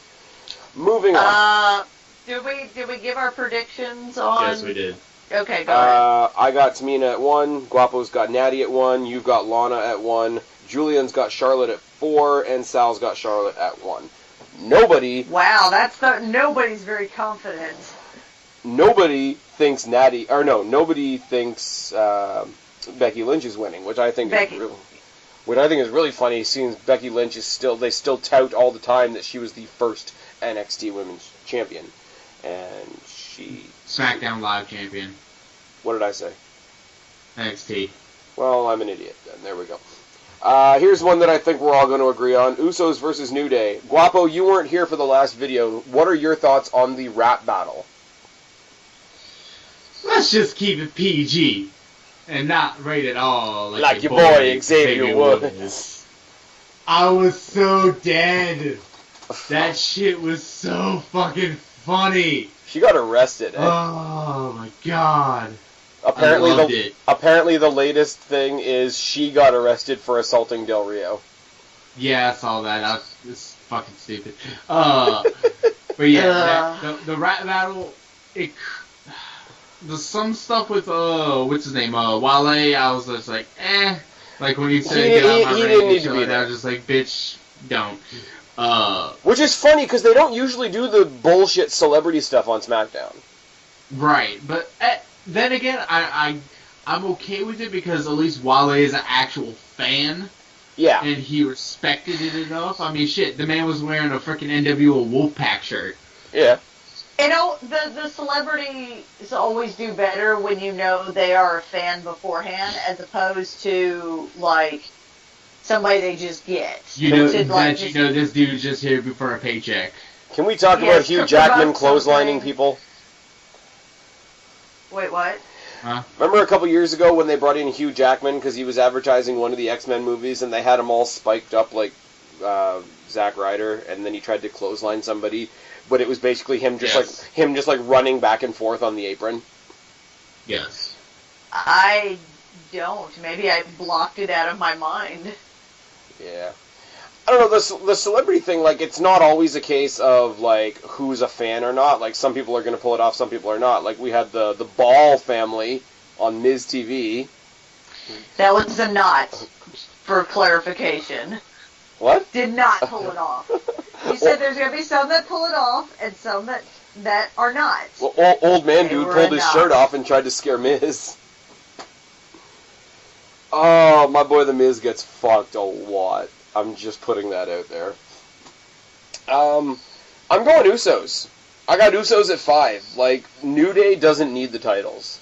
Moving on. Did we give our predictions on... Yes, we did. Okay, go ahead. I got Tamina at 1, Guapo's got Natty at 1, you've got Lana at 1, Julian's got Charlotte at 4, and Sal's got Charlotte at 1. Nobody... Wow, nobody's very confident. Nobody thinks nobody thinks Becky Lynch is winning, which I think is really funny, seeing Becky Lynch they still tout all the time that she was the first NXT Women's Champion. And she... SmackDown Live Champion. What did I say? NXT. Well, I'm an idiot then. There we go. Here's one that I think we're all going to agree on. Usos versus New Day. Guapo, you weren't here for the last video. What are your thoughts on the rap battle? Let's just keep it PG. And not rated all like your boy Xavier Woods. I was so dead. That shit was so fucking funny. She got arrested. Oh my god. Apparently the latest thing is she got arrested for assaulting Del Rio. Yeah, I saw that. It's fucking stupid. But yeah, the rap battle, there's some stuff with what's his name, Wale. I was just like, eh. Like when he said get out my didn't need range, to be there. I was just like, bitch, don't. Which is funny because they don't usually do the bullshit celebrity stuff on SmackDown. Right, but then again, I'm okay with it because at least Wale is an actual fan. Yeah. And he respected it enough. I mean, shit, the man was wearing a freaking NWO Wolfpack shirt. Yeah. You know, the celebrities always do better when you know they are a fan beforehand, as opposed to, like, somebody they just get. You know, this dude's just here for a paycheck. Can we talk about Hugh Jackman clotheslining people? Wait, what? Huh? Remember a couple years ago when they brought in Hugh Jackman because he was advertising one of the X-Men movies and they had him all spiked up like Zack Ryder, and then he tried to clothesline somebody, but it was basically him just like running back and forth on the apron. Yes. I don't. Maybe I blocked it out of my mind. Yeah. I don't know, the celebrity thing, like, it's not always a case of, like, who's a fan or not. Like, some people are going to pull it off, some people are not. Like, we had the Ball family on Miz TV. That was a not, for clarification. What? Did not pull it off. You said there's going to be some that pull it off, and some that are not. Well, old man dude pulled his shirt off and tried to scare Miz. Oh, my boy the Miz gets fucked a lot. I'm just putting that out there. I'm going Usos. I got Usos at 5. Like, New Day doesn't need the titles.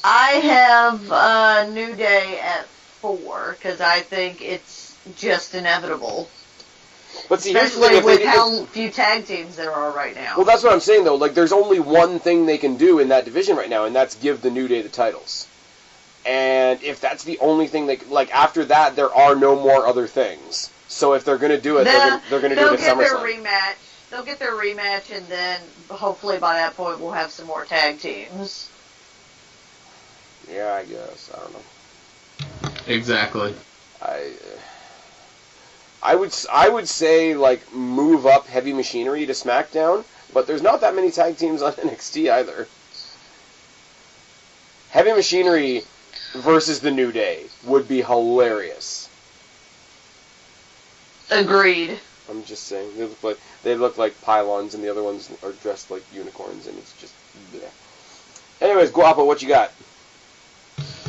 I have New Day at 4, because I think it's just inevitable. But see, especially with how few tag teams there are right now. Well, that's what I'm saying, though. Like, there's only one thing they can do in that division right now, and that's give the New Day the titles. And if that's the only thing like, after that, there are no more other things. So if they're going to do it, they're going to do it at SummerSlam. They'll get their rematch, and then hopefully by that point we'll have some more tag teams. Yeah, I guess. I don't know. Exactly. I would say, like, move up Heavy Machinery to SmackDown, but there's not that many tag teams on NXT either. Heavy Machinery versus the New Day would be hilarious. Agreed. I'm just saying, they look like pylons, and the other ones are dressed like unicorns, and it's just bleh. Anyways, Guapo, what you got?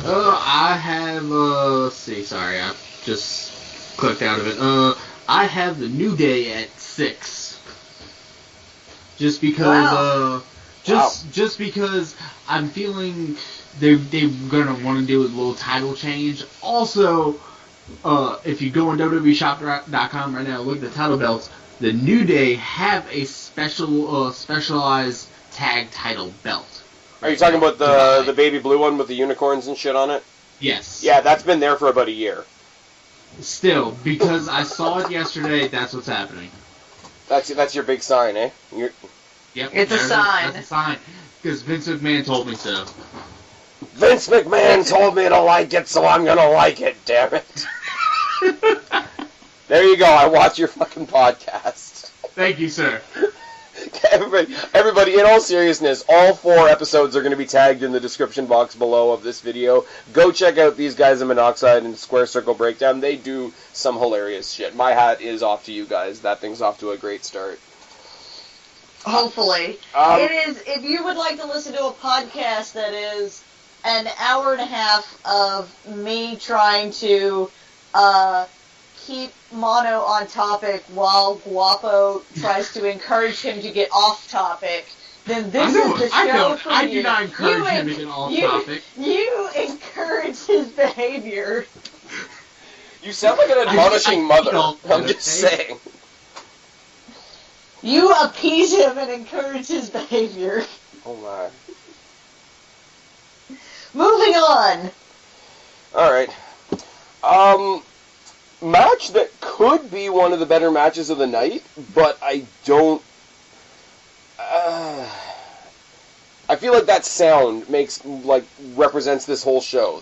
I have let's see, sorry, I just clicked out of it. I have the New Day at 6. Just because just because I'm feeling they're gonna want to do a little title change. Also, if you go on WWEshop.com right now, look at the title belts. The New Day have a specialized tag title belt. Are you talking about the baby blue one with the unicorns and shit on it? Yes. Yeah, that's been there for about a year. Still, because I saw it yesterday, that's what's happening. That's your big sign, eh? Yep. It's a sign. That's a sign. Because Vince McMahon told me so. Vince McMahon told me to like it, so I'm gonna like it, damn it. There you go, I watch your fucking podcast. Thank you, sir. Everybody, in all seriousness, all 4 episodes are going to be tagged in the description box below of this video. Go check out these guys in Monoxide and Square Circle Breakdown. They do some hilarious shit. My hat is off to you guys. That thing's off to a great start. Hopefully. It is, if you would like to listen to a podcast that is an hour and a half of me trying to keep Mono on topic while Guapo tries to encourage him to get off topic, then this is the show for you. I do not encourage him to get off topic. You encourage his behavior. You sound like an admonishing mother. I'm just saying. You appease him and encourage his behavior. Oh my. Moving on. Alright. Match that could be one of the better matches of the night, but I I feel like that sound represents this whole show.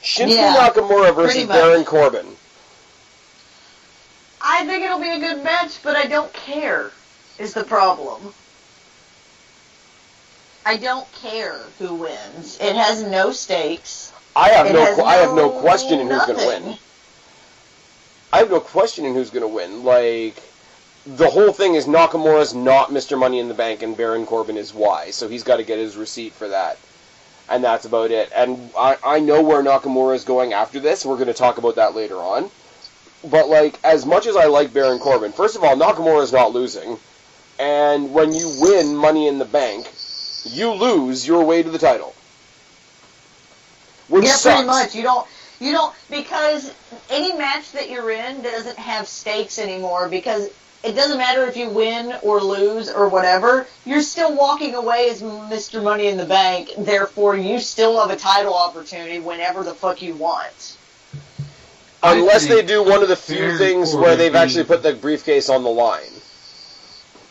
Shinsuke Nakamura versus Baron Corbin. I think it'll be a good match, but I don't care, is the problem. I don't care who wins. It has no stakes. I have no question in who's going to win. I have no question in who's going to win. Like, the whole thing is Nakamura's not Mr. Money in the Bank, and Baron Corbin is why. So he's got to get his receipt for that. And that's about it. And I know where Nakamura is going after this. We're going to talk about that later on. But, like, as much as I like Baron Corbin, first of all, Nakamura is not losing. And when you win Money in the Bank, you lose your way to the title. Which sucks. Pretty much. You don't, because any match that you're in doesn't have stakes anymore, because it doesn't matter if you win or lose or whatever, you're still walking away as Mr. Money in the Bank, therefore you still have a title opportunity whenever the fuck you want. Unless they do one of the few things where they've actually put the briefcase on the line.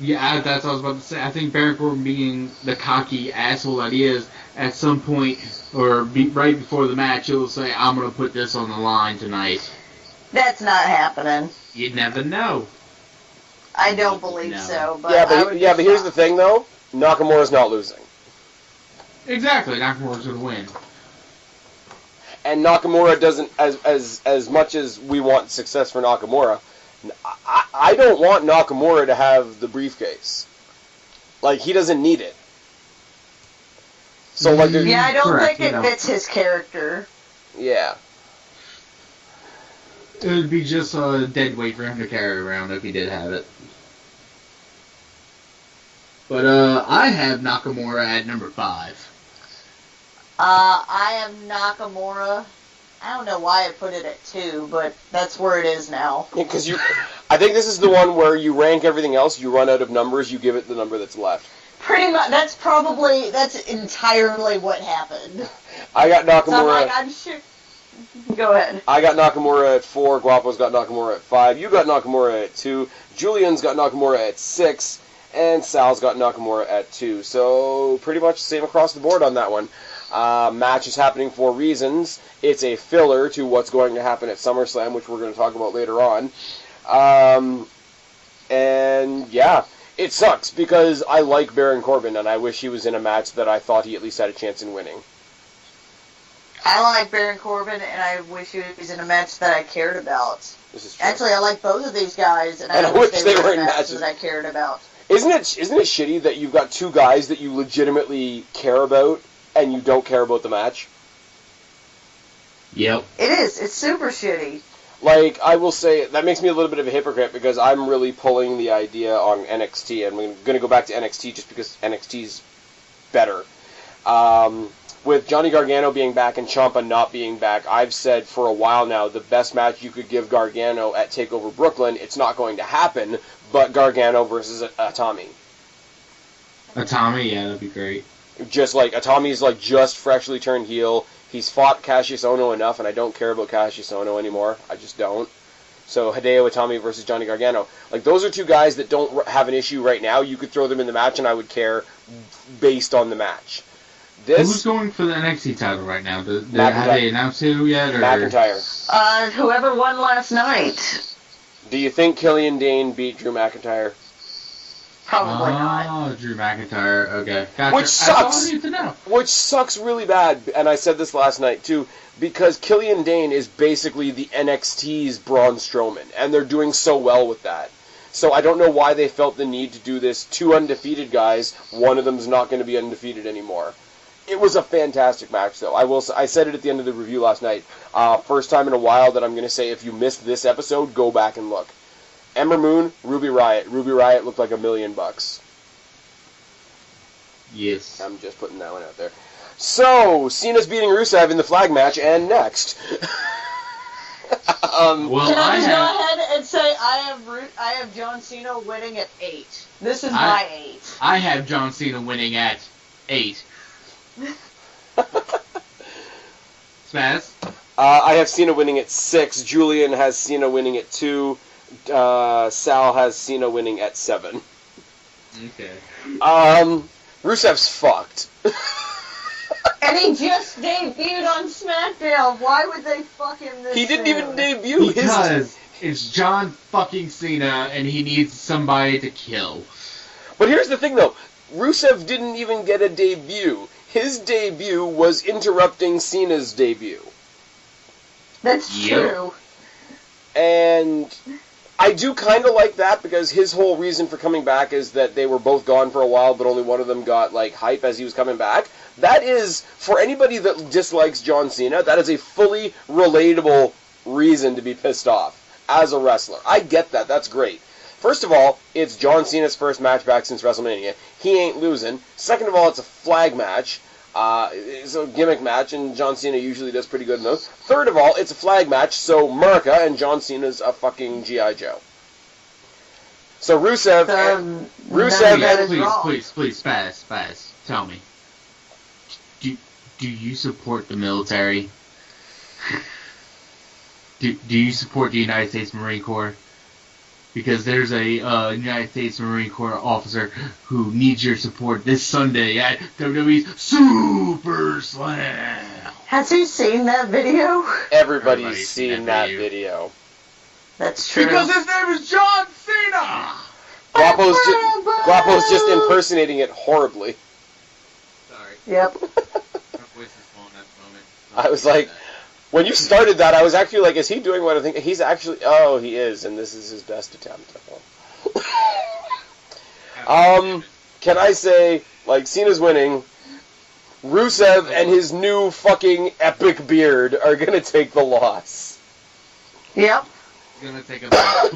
Yeah, that's what I was about to say. I think Baron Corbin, being the cocky asshole that he is, at some point, or right before the match, he'll say, I'm going to put this on the line tonight. That's not happening. You never know. I don't believe so. But but here's the thing, though. Nakamura's not losing. Exactly. Nakamura's going to win. And Nakamura doesn't, as much as we want success for Nakamura, I don't want Nakamura to have the briefcase. Like, he doesn't need it. So, like, I don't think it fits his character. Yeah. It would be just a dead weight for him to carry around if he did have it. But, I have Nakamura at number 5. I am Nakamura. I don't know why I put it at 2, but that's where it is now. Because I think this is the one where you rank everything else, you run out of numbers, you give it the number that's left. Pretty much. That's entirely what happened. I got Nakamura. So I'm sure. Go ahead. I got Nakamura at 4. Guapo's got Nakamura at 5. You got Nakamura at 2. Julian's got Nakamura at 6. And Sal's got Nakamura at 2. So pretty much the same across the board on that one. Match is happening for reasons. It's a filler to what's going to happen at SummerSlam, which we're going to talk about later on. And yeah, it sucks because I like Baron Corbin, and I wish he was in a match that I thought he at least had a chance in winning. I like Baron Corbin, and I wish he was in a match that I cared about. This is true. Actually, I like both of these guys, and I wish they were in matches that I cared about. Isn't it shitty that you've got two guys that you legitimately care about, and you don't care about the match? Yep. It is. It's super shitty. Like, I will say, that makes me a little bit of a hypocrite because I'm really pulling the idea on NXT, and I'm going to go back to NXT just because NXT's better. With Johnny Gargano being back and Ciampa not being back, I've said for a while now the best match you could give Gargano at TakeOver Brooklyn, it's not going to happen, but Gargano versus Atami. Atami, yeah, that'd be great. Just like, Atami's like just freshly turned heel. He's fought Cassius Ohno enough, and I don't care about Cassius Ohno anymore. I just don't. So Hideo Itami versus Johnny Gargano. Like, those are two guys that don't have an issue right now. You could throw them in the match, and I would based on the match. Who's going for the NXT title right now? Have they announced who yet? Or? McIntyre. Whoever won last night. Do you think Killian Dane beat Drew McIntyre? Probably not. Oh, Drew McIntyre. Okay. Gotcha. Which sucks. That's all I need to know. Which sucks really bad, and I said this last night too, because Killian Dane is basically the NXT's Braun Strowman, and they're doing so well with that. So I don't know why they felt the need to do this. Two undefeated guys, one of them's not going to be undefeated anymore. It was a fantastic match, though. I said it at the end of the review last night. First time in a while that I'm going to say, if you missed this episode, go back and look. Ember Moon, Ruby Riott. Ruby Riott looked like $1 million. Yes. I'm just putting that one out there. So, Cena's beating Rusev in the flag match, and next. Can I just go ahead and say I have John Cena winning at 8. This is my 8. I have John Cena winning at 8. Spaz? I have Cena winning at 6. Julian has Cena winning at 2. Sal has Cena winning at 7. Okay. Rusev's fucked. And he just debuted on SmackDown. Why would they fuck him this He didn't soon? even debut. Because it's John fucking Cena, and he needs somebody to kill. But here's the thing, though. Rusev didn't even get a debut. His debut was interrupting Cena's debut. That's true. And I do kind of like that, because his whole reason for coming back is that they were both gone for a while, but only one of them got, like, hype as he was coming back. That is, for anybody that dislikes John Cena, that is a fully relatable reason to be pissed off as a wrestler. I get that. That's great. First of all, it's John Cena's first match back since WrestleMania. He ain't losing. Second of all, it's a flag match. It's a gimmick match, and John Cena usually does pretty good in those. Third of all, it's a flag match, so America and John Cena's a fucking G.I. Joe. So Rusev... Please, Spaz, tell me. Do you support the military? Do you support the United States Marine Corps? Because there's a United States Marine Corps officer who needs your support this Sunday at WWE's Super Slam. Has he seen that video? Everybody's seen that video. That's true. Because his name is John Cena! Guapo's just impersonating it horribly. Sorry. Yep. My voice is falling at the moment. I was like... When you started that, I was actually like, is he doing what I think? He's actually... Oh, he is, and this is his best attempt. Can I say, like, Cena's winning. Rusev and his new fucking epic beard are going to take the loss. Yep. He's going to take a bath.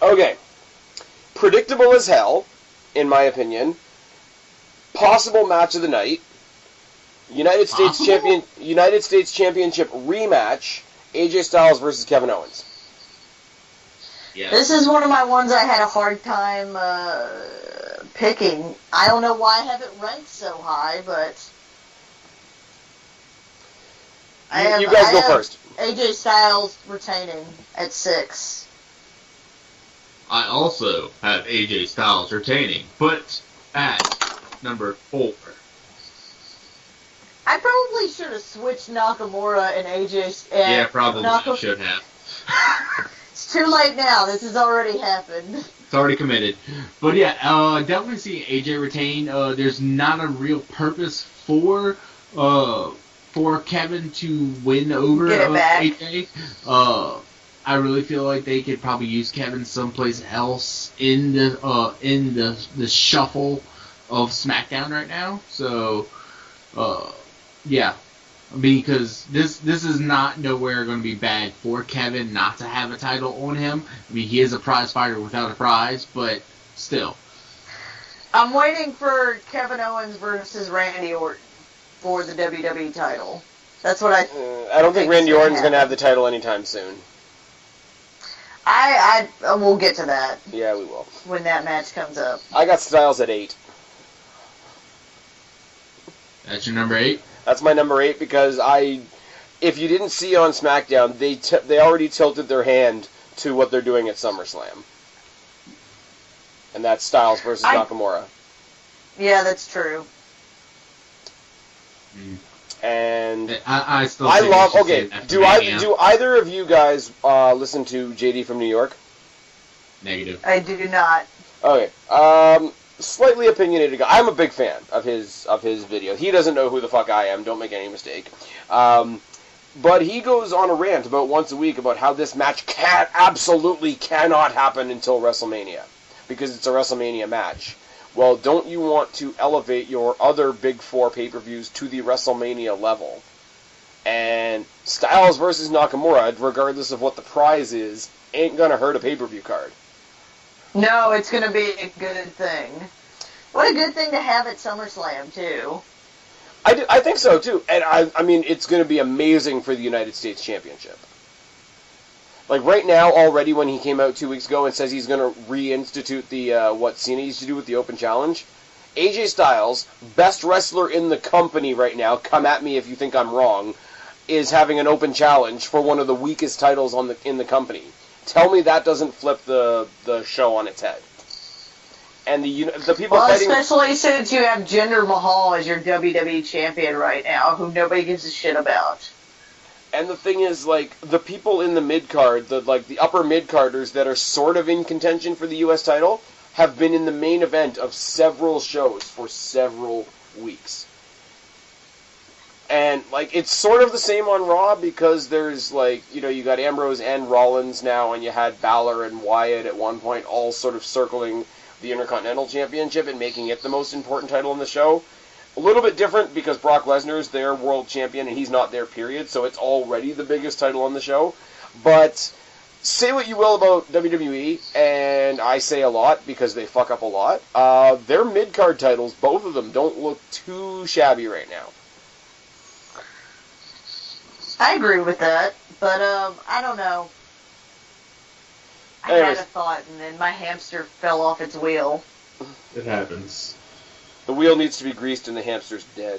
Okay. Predictable as hell, in my opinion. Possible match of the night. United States Championship rematch, AJ Styles versus Kevin Owens. Yes. This is one of my ones I had a hard time picking. I don't know why I have it ranked so high, but You guys go first. AJ Styles retaining at 6. I also have AJ Styles retaining, but at number 4. I probably should have switched Nakamura and AJ. Yeah, probably should have. It's too late now. This has already happened. It's already committed. But yeah, definitely see AJ retain. There's not a real purpose for Kevin to win over AJ. I really feel like they could probably use Kevin someplace else in the shuffle of SmackDown right now. So. Yeah, because this is not nowhere going to be bad for Kevin not to have a title on him. I mean, he is a prize fighter without a prize, but still. I'm waiting for Kevin Owens versus Randy Orton for the WWE title. That's what I don't think Randy Orton's going to have the title anytime soon. I we'll get to that. Yeah, we will. When that match comes up. I got Styles at 8. That's your number 8? That's my number 8 because if you didn't see on SmackDown, they already tilted their hand to what they're doing at SummerSlam. And that's Styles versus Nakamura. Yeah, that's true. And I still love... Okay, do either of you guys listen to JD from New York? Negative. I do not. Okay. Slightly opinionated guy. I'm a big fan of his video. He doesn't know who the fuck I am. Don't make any mistake. But he goes on a rant about once a week about how this match absolutely cannot happen until WrestleMania because it's a WrestleMania match. Well, don't you want to elevate your other Big 4 pay-per-views to the WrestleMania level? And Styles versus Nakamura, regardless of what the prize is, ain't gonna hurt a pay-per-view card. No, it's going to be a good thing. What a good thing to have at SummerSlam, too. I think so, too. And I mean, it's going to be amazing for the United States Championship. Like, right now, already, when he came out 2 weeks ago and says he's going to reinstitute the, what Cena used to do with the Open Challenge, AJ Styles, best wrestler in the company right now, come at me if you think I'm wrong, is having an Open Challenge for one of the weakest titles in the company. Tell me that doesn't flip the show on its head. And the people Well, fighting... especially since you have Jinder Mahal as your WWE champion right now, who nobody gives a shit about. And the thing is, like, the people in the mid-card, the upper mid-carders that are sort of in contention for the U.S. title, have been in the main event of several shows for several weeks. And, like, it's sort of the same on Raw because there's, like, you got Ambrose and Rollins now, and you had Balor and Wyatt at one point all sort of circling the Intercontinental Championship and making it the most important title in the show. A little bit different because Brock Lesnar's their world champion and he's not there, period, so it's already the biggest title on the show. But say what you will about WWE, and I say a lot because they fuck up a lot, their mid-card titles, both of them, don't look too shabby right now. I agree with that, but I don't know. I had a thought, and then my hamster fell off its wheel. It happens. The wheel needs to be greased and the hamster's dead.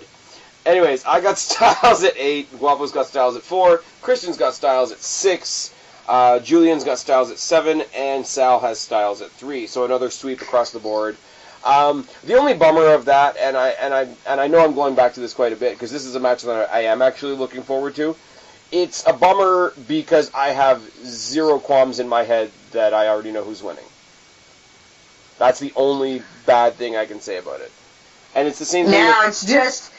Anyways, I got Styles at 8, Guapo's got Styles at 4, Christian's got Styles at 6, Julian's got Styles at 7, and Sal has Styles at 3. So another sweep across the board. The only bummer of that, and I know I'm going back to this quite a bit, because this is a match that I am actually looking forward to. It's a bummer because I have zero qualms in my head that I already know who's winning. That's the only bad thing I can say about it. And it's the same thing. Now it's just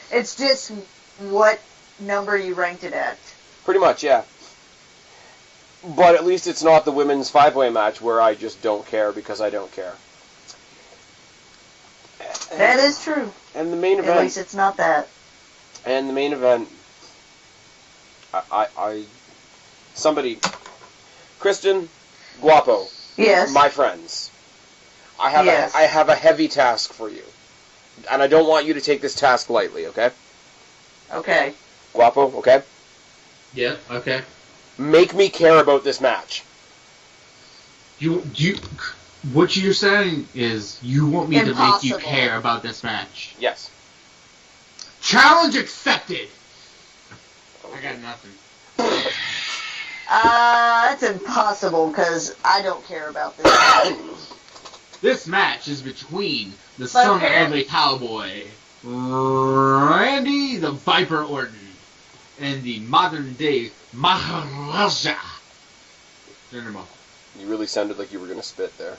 what number you ranked it at. Pretty much, yeah. But at least it's not the women's 5-way match where I just don't care because I don't care. That is true. And the main event. At least it's not that. And the main event. Somebody. Kristen, Guapo. Yes. My friends. I Yes. have a heavy task for you. And I don't want you to take this task lightly, okay? Okay. Guapo, okay? Yeah, okay. Make me care about this match. What you're saying is you want me to make you Impossible. care about this match. Yes. Challenge accepted! I got nothing. That's impossible, because I don't care about this match. This match is between the son of a cowboy, Randy the Viper Orton, and the modern-day Maharaja. You really sounded like you were going to spit there.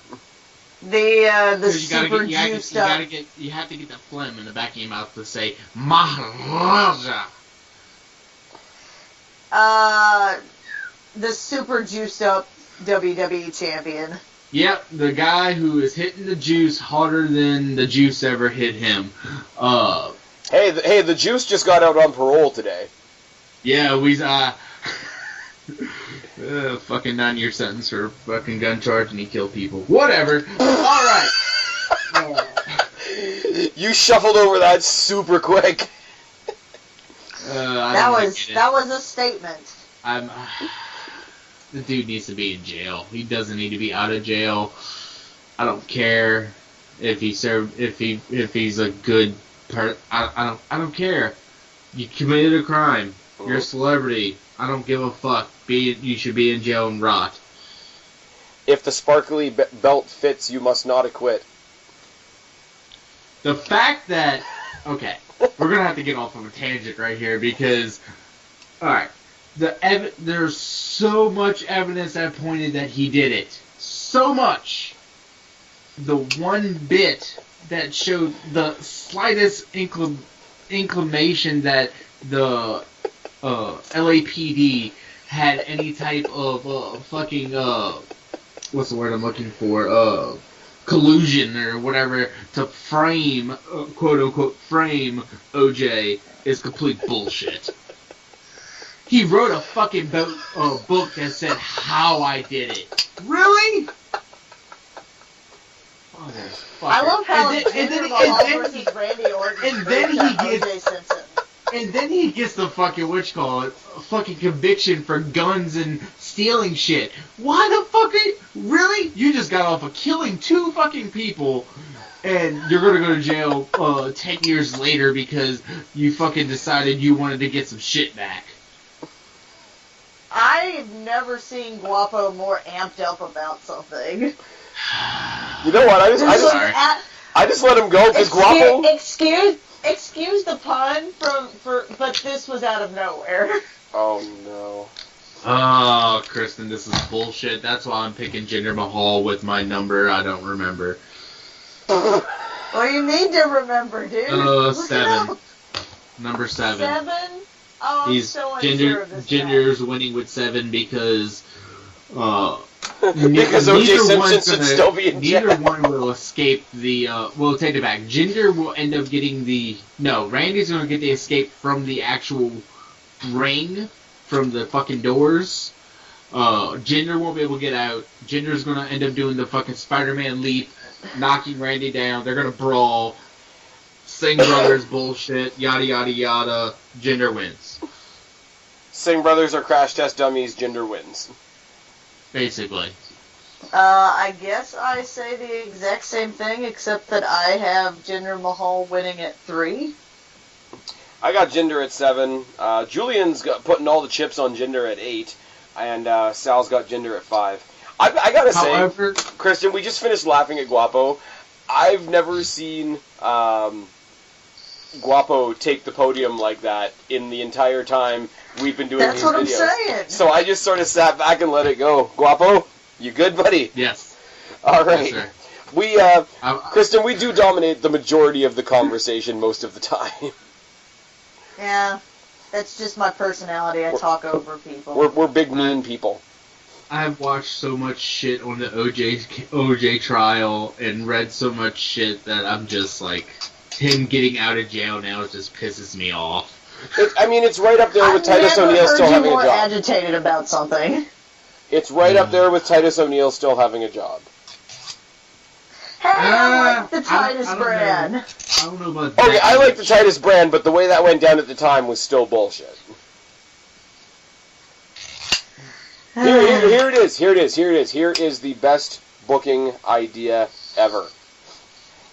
The super juiced up. You have to get the phlegm in the back of your mouth to say Maharaja. The super juiced up WWE champion. Yep, the guy who is hitting the juice harder than the juice ever hit him. Hey, the juice just got out on parole today. Yeah, we fucking 9-year sentence for fucking gun charge and he killed people. Whatever. All right. You shuffled over that super quick. That was a statement. The dude needs to be in jail. He doesn't need to be out of jail. I don't care if he's a good person. I don't care. You committed a crime. You're a celebrity. I don't give a fuck. You should be in jail and rot. If the sparkly belt fits, you must not acquit. The fact that... Okay, we're going to have to get off of a tangent right here because... Alright, there's so much evidence that pointed that he did it. So much. The one bit that showed the slightest inclination that the LAPD had any type of fucking what's the word I'm looking for? Collusion or whatever to frame, quote unquote, frame OJ is complete bullshit. He wrote a fucking book that said how I did it. Really? I love how And then he gets the fucking fucking conviction for guns and stealing shit. Why the fuck really? You just got off of killing 2 fucking people, and you're gonna go to jail 10 years later because you fucking decided you wanted to get some shit back. I've never seen Guapo more amped up about something. You know what? I just let him go because Guapo. Excuse the pun but this was out of nowhere. Oh no. Oh, Kristen, this is bullshit. That's why I'm picking Jinder Mahal with my number. I don't remember. Well, you need to remember, dude. 7. Number 7. 7? Oh, I'm so unsure of this Jinder's winning with 7 because because O.J. Simpson should still be in jail. Neither one will escape the. Well, take it back. Jinder will end up getting the. No, Randy's going to get the escape from the actual ring, from the fucking doors. Jinder won't be able to get out. Jinder's going to end up doing the fucking Spider-Man leap, knocking Randy down. They're going to brawl. Singh Brothers bullshit. Yada yada yada. Jinder wins. Singh Brothers are crash test dummies. Jinder wins. Basically. I guess I say the exact same thing, except that I have Jinder Mahal winning at 3. I got Jinder at 7. Julian's putting all the chips on Jinder at 8. And Sal's got Jinder at 5. I gotta say, Kristen, we just finished laughing at Guapo. I've never seen Guapo take the podium like that in the entire time we've been doing these videos. That's what I'm saying. So I just sort of sat back and let it go. Guapo, you good, buddy? Yes. All right. Yes, sir. We, Kristen, we do dominate the majority of the conversation most of the time. Yeah, that's just my personality. I talk over people. We're big mean people. I've watched so much shit on the OJ trial and read so much shit that I'm just like, him getting out of jail now just pisses me off. It's right up there with Titus O'Neil still having a job. I've never heard you more agitated about something. It's right up there with Titus O'Neil still having a job. Hey, I like the Titus brand. I don't know about that. Okay, I like the Titus brand, but the way that went down at the time was still bullshit. Here it is. Here is the best booking idea ever.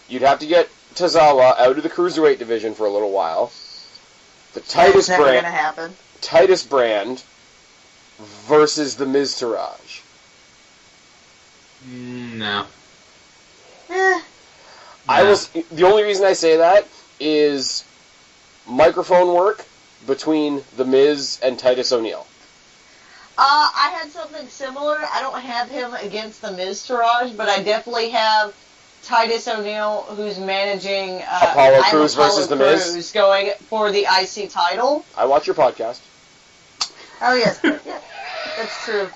You'd have to get Tozawa out of the Cruiserweight division for a little while. The Titus That's never brand. gonna happen. Titus brand versus the Miz Taraj. No. The only reason I say that is microphone work between the Miz and Titus O'Neil. I had something similar. I don't have him against the Miz Taraj, but I definitely have Titus O'Neil, who's managing Apollo Crews versus the Miz, going for the IC title. I watch your podcast. Oh yes, yeah, that's true.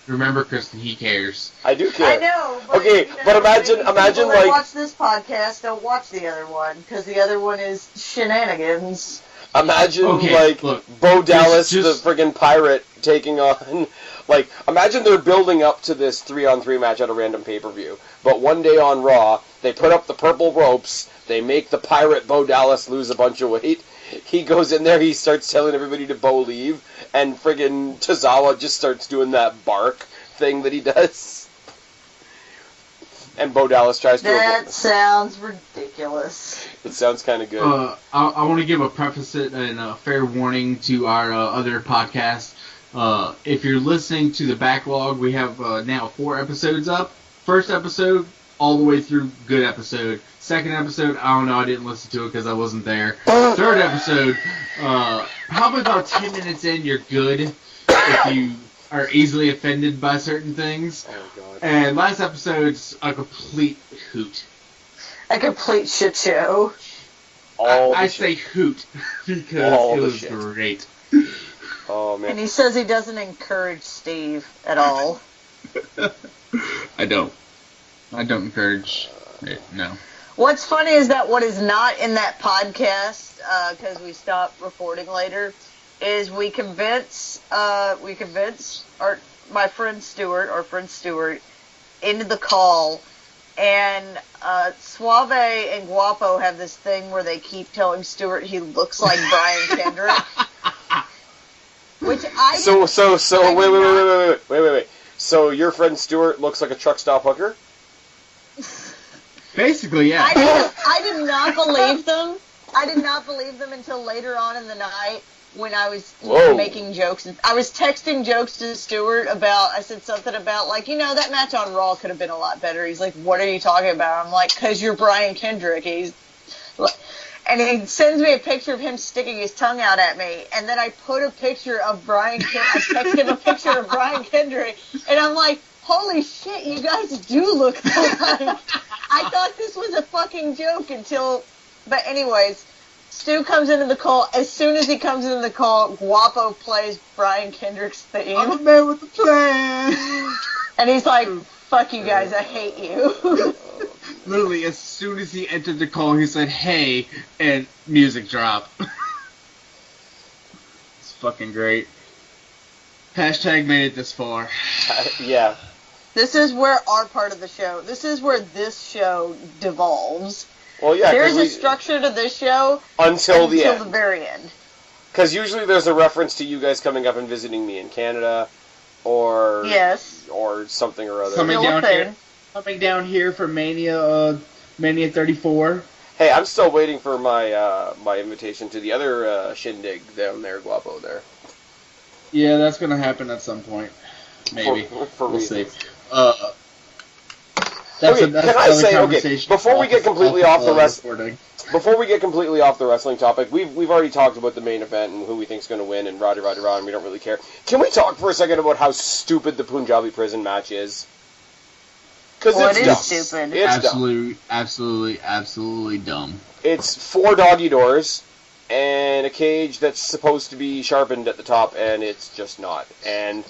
Remember, Kristen, he cares. I do care. I know. But, okay, but imagine people like that watch this podcast don't watch the other one because the other one is shenanigans. Imagine look, Bo Dallas, the friggin' pirate, taking on. Like, imagine they're building up to this 3-on-3 match at a random pay-per-view. But one day on Raw, they put up the purple ropes, they make the pirate Bo Dallas lose a bunch of weight. He goes in there, he starts telling everybody to Bo leave, and friggin' Tozawa just starts doing that bark thing that he does. And Bo Dallas tries to... That sounds ridiculous. It sounds kind of good. I want to give a preface and a fair warning to our other podcast. If you're listening to the backlog, we have now 4 episodes up. First episode, all the way through, good episode. Second episode, I don't know, I didn't listen to it because I wasn't there. Third episode, probably about 10 minutes in, you're good if you are easily offended by certain things. Oh, God. And last episode's a complete hoot. A complete shit show. I say hoot because it was great. Oh, man. And he says he doesn't encourage Steve at all. I don't encourage it, no. What's funny is that what is not in that podcast, because we stopped recording later, is we convince my friend Stuart, into the call, and Suave and Guapo have this thing where they keep telling Stuart he looks like Brian Kendrick. Which I wait. So your friend Stuart looks like a truck stop hooker? Basically, yeah. I did not believe them. I did not believe them until later on in the night when I was Whoa. making jokes. I was texting jokes to Stuart about, I said something about, like, that match on Raw could have been a lot better. He's like, what are you talking about? I'm like, because you're Brian Kendrick. And he sends me a picture of him sticking his tongue out at me. And then I put a picture of I texted him a picture of Brian Kendrick. And I'm like, holy shit, you guys do look alike. I thought this was a fucking joke but anyways, Stu comes into the call. As soon as he comes into the call, Guapo plays Brian Kendrick's theme. I'm a man with a plan. And he's like, fuck you guys, I hate you. Literally, as soon as he entered the call, he said, hey, and music drop. It's fucking great. Hashtag made it this far. Yeah. This is where our part of the show, this is where this show devolves. Well, yeah. There's a structure to this show until the end. Until the very end. Because usually there's a reference to you guys coming up and visiting me in Canada, or yes, or something or other. Coming down here for Mania 34. Hey, I'm still waiting for my my invitation to the other shindig down there, Guapo. There. Yeah, that's gonna happen at some point. Maybe. For we'll see. reasons. That's can I say, before we get completely off the wrestling topic, we've already talked about the main event and who we think's going to win and Roddy, and we don't really care. Can we talk for a second about how stupid the Punjabi prison match is? Because it's dumb. Stupid. It's absolutely dumb. It's 4 doggy doors and a cage that's supposed to be sharpened at the top, and it's just not. And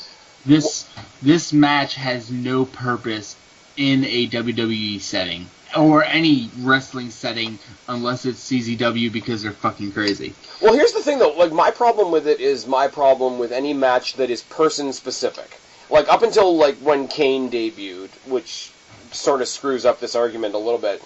this match has no purpose in a WWE setting or any wrestling setting unless it's CZW because they're fucking crazy. Well, here's the thing though, like my problem with it is my problem with any match that is person specific. Like up until like when Kane debuted, which sort of screws up this argument a little bit.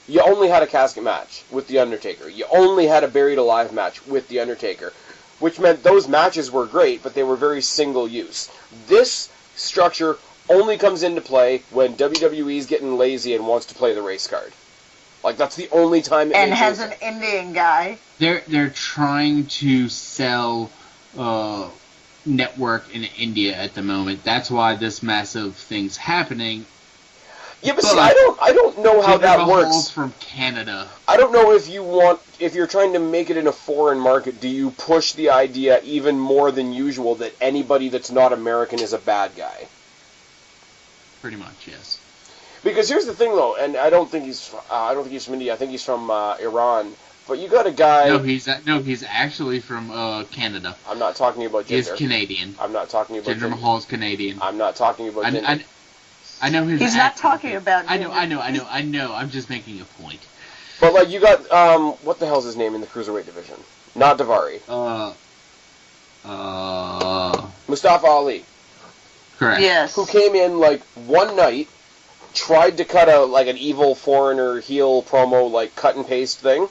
You only had a casket match with The Undertaker. You only had a Buried Alive match with The Undertaker, which meant those matches were great, but they were very single use. This structure only comes into play when WWE's getting lazy and wants to play the race card. Like, that's the only time it and makes has sense. an Indian guy. They're trying to sell network in India at the moment. That's why this massive thing's happening. Yeah, but see, I don't know how that works. From Canada. I don't know if you're trying to make it in a foreign market, do you push the idea even more than usual that anybody that's not American is a bad guy? Pretty much, yes. Because here's the thing, though, and I don't think he's from India. I think he's from Iran. But you got a guy. No, he's actually from Canada. I'm not talking about gender. He's Canadian. I'm not talking about Jinder Mahal's Canadian. I'm not talking about gender. I know his. He's not talking about. I know. I'm just making a point. But like you got what the hell's his name in the cruiserweight division? Not Davari. Mustafa Ali. Correct. Yes. Who came in like one night, tried to cut an evil foreigner heel promo, like cut and paste thing.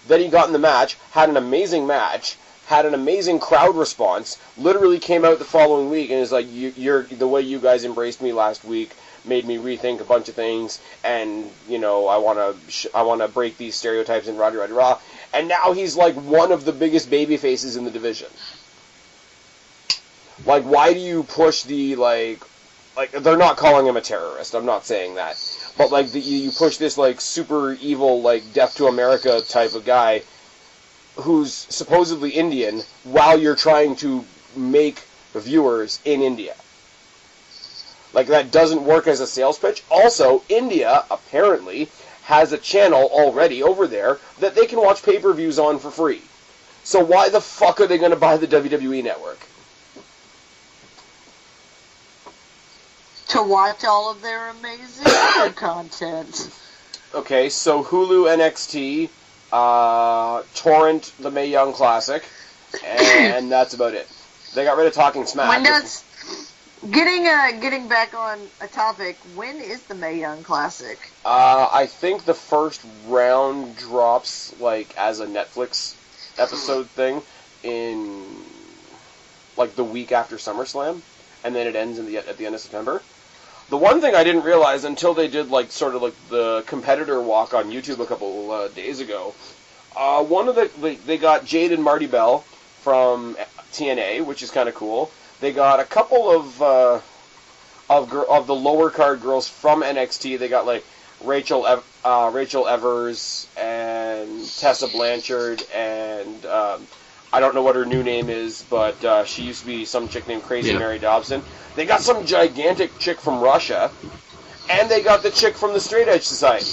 Then he got in the match, had an amazing match, had an amazing crowd response. Literally came out the following week and is like, "You're the way you guys embraced me last week made me rethink a bunch of things, and I want to break these stereotypes in Roddy Raw." And now he's like one of the biggest baby faces in the division. Like, why do you push the, like, they're not calling him a terrorist, I'm not saying that. But, like, you push this, like, super evil, like, death to America type of guy who's supposedly Indian while you're trying to make viewers in India. Like, that doesn't work as a sales pitch. Also, India, apparently, has a channel already over there that they can watch pay-per-views on for free. So why the fuck are they going to buy the WWE network? To watch all of their amazing other content. Okay, so Hulu NXT, Torrent the Mae Young Classic, and that's about it. They got rid of Talking Smack. When does getting back on a topic? When is the Mae Young Classic? I think the first round drops like as a Netflix episode thing in like the week after SummerSlam, and then it ends at the end of September. The one thing I didn't realize until they did like sort of like the competitor walk on YouTube a couple days ago, they got Jade and Marty Bell from TNA, which is kind of cool. They got a couple of the lower card girls from NXT. They got like Rachel Evers and Tessa Blanchard and I don't know what her new name is, but she used to be some chick named Crazy Mary Dobson. They got some gigantic chick from Russia, and they got the chick from the Straight Edge Society.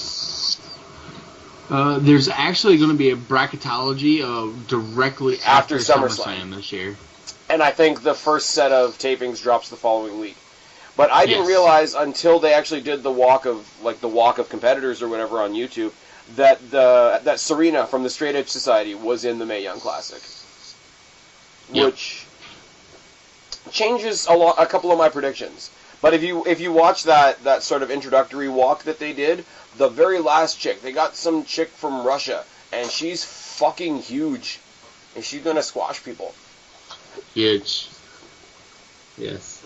There's actually going to be a bracketology directly after SummerSlam this year. And I think the first set of tapings drops the following week. But I didn't realize until they actually did the walk of competitors or whatever on YouTube that Serena from the Straight Edge Society was in the Mae Young Classic, which changes a couple of my predictions. But if you watch that sort of introductory walk that they did, the very last chick, they got some chick from Russia, and she's fucking huge, and she's gonna squash people. Huge. Yes.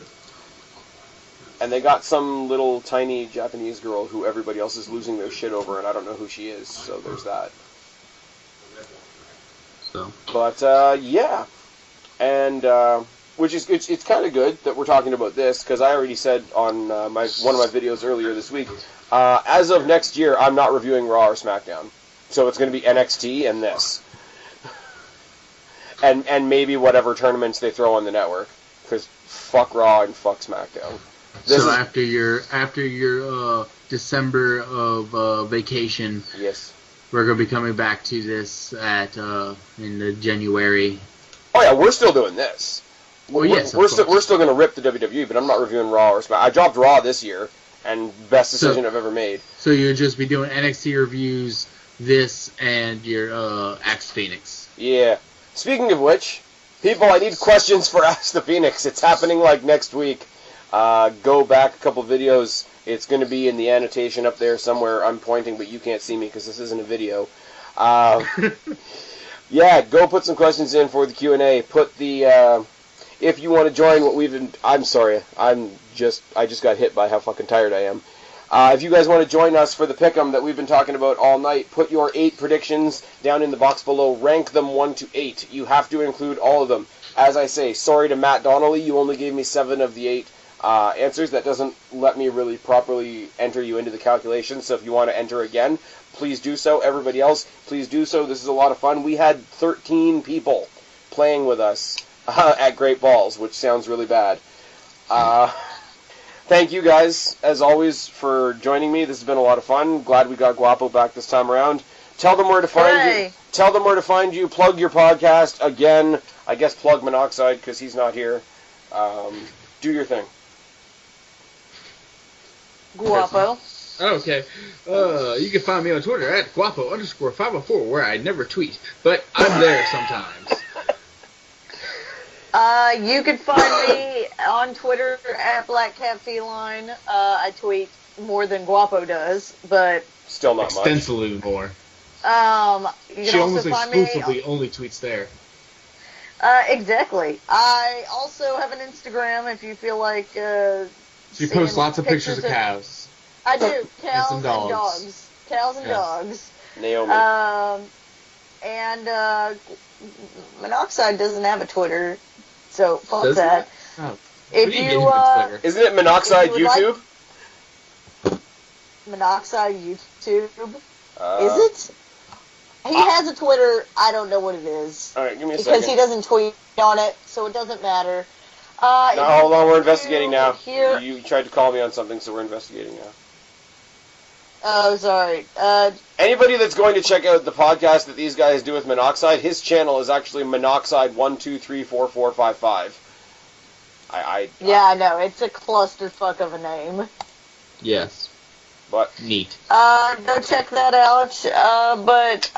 And they got some little tiny Japanese girl who everybody else is losing their shit over, and I don't know who she is, so there's that. So. But, yeah. And, which is, it's kind of good that we're talking about this, because I already said on one of my videos earlier this week, as of next year, I'm not reviewing Raw or SmackDown. So it's going to be NXT and this. And maybe whatever tournaments they throw on the network. Because fuck Raw and fuck SmackDown. After your December of vacation, yes, we're gonna be coming back to this in the January. Oh yeah, we're still doing this. Well, yes, we're still gonna rip the WWE, but I'm not reviewing Raw or SmackDown. I dropped Raw this year, and best decision I've ever made. So you'll just be doing NXT reviews, this, and your Axe Phoenix. Yeah. Speaking of which, people, I need questions for Ask the Phoenix. It's happening like next week. Go back a couple videos. It's going to be in the annotation up there somewhere. I'm pointing, but you can't see me because this isn't a video. Yeah, go put some questions in for the Q&A. Put the, if you want to join what we've been, I'm sorry, I just got hit by how fucking tired I am. If you guys want to join us for the pick'em that we've been talking about all night, put your 8 predictions down in the box below. Rank them 1 to 8. You have to include all of them. As I say, sorry to Matt Donnelly, you only gave me 7 of the 8 answers. That doesn't let me really properly enter you into the calculation, so if you want to enter again, please do so. Everybody else, please do so. This is a lot of fun. We had 13 people playing with us at Great Balls, which sounds really bad. Thank you guys, as always, for joining me. This has been a lot of fun. Glad we got Guapo back this time around. Tell them where to find you. Tell them where to find you. Plug your podcast. Again, I guess plug Monoxide, because he's not here. Do your thing. Guapo. Okay. You can find me on Twitter at Guapo_504, where I never tweet, but I'm there sometimes. You can find me on Twitter at BlackCatFeline. I tweet more than Guapo does, but still not much. Extensively more. You can she also almost find exclusively only tweets there. Exactly. I also have an Instagram if you feel like. She posts lots of pictures of cows. I do. Cows and dogs. Cows and dogs. Naomi. And Monoxide doesn't have a Twitter, so fuck Does that. Oh. If you isn't it Monoxide YouTube? Monoxide YouTube. Is it? He has a Twitter. I don't know what it is. All right, give me a second. Because he doesn't tweet on it, so it doesn't matter. No, hold on. We're investigating now. Here... You tried to call me on something, so we're investigating now. Oh, sorry. Anybody that's going to check out the podcast that these guys do with Monoxide, his channel is actually Monoxide123445. Yeah, I know. It's a clusterfuck of a name. Yes. But neat. Go check that out. But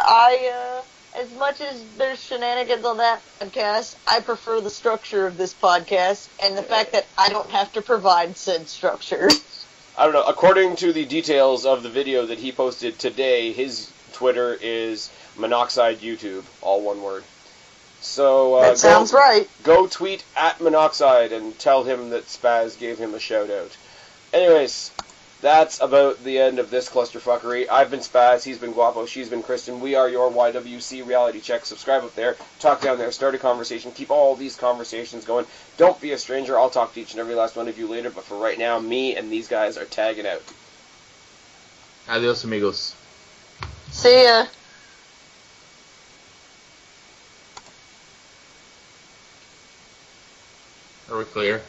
as much as there's shenanigans on that podcast, I prefer the structure of this podcast and the fact that I don't have to provide said structure. I don't know. According to the details of the video that he posted today, his Twitter is Monoxide YouTube, all one word. So that sounds right. Go tweet at Monoxide and tell him that Spaz gave him a shout out. Anyways, that's about the end of this clusterfuckery. I've been Spaz, he's been Guapo, she's been Kristen. We are your YWC Reality Check. Subscribe up there, talk down there, start a conversation, keep all these conversations going. Don't be a stranger. I'll talk to each and every last one of you later, but for right now, me and these guys are tagging out. Adios, amigos. See ya. Are we clear?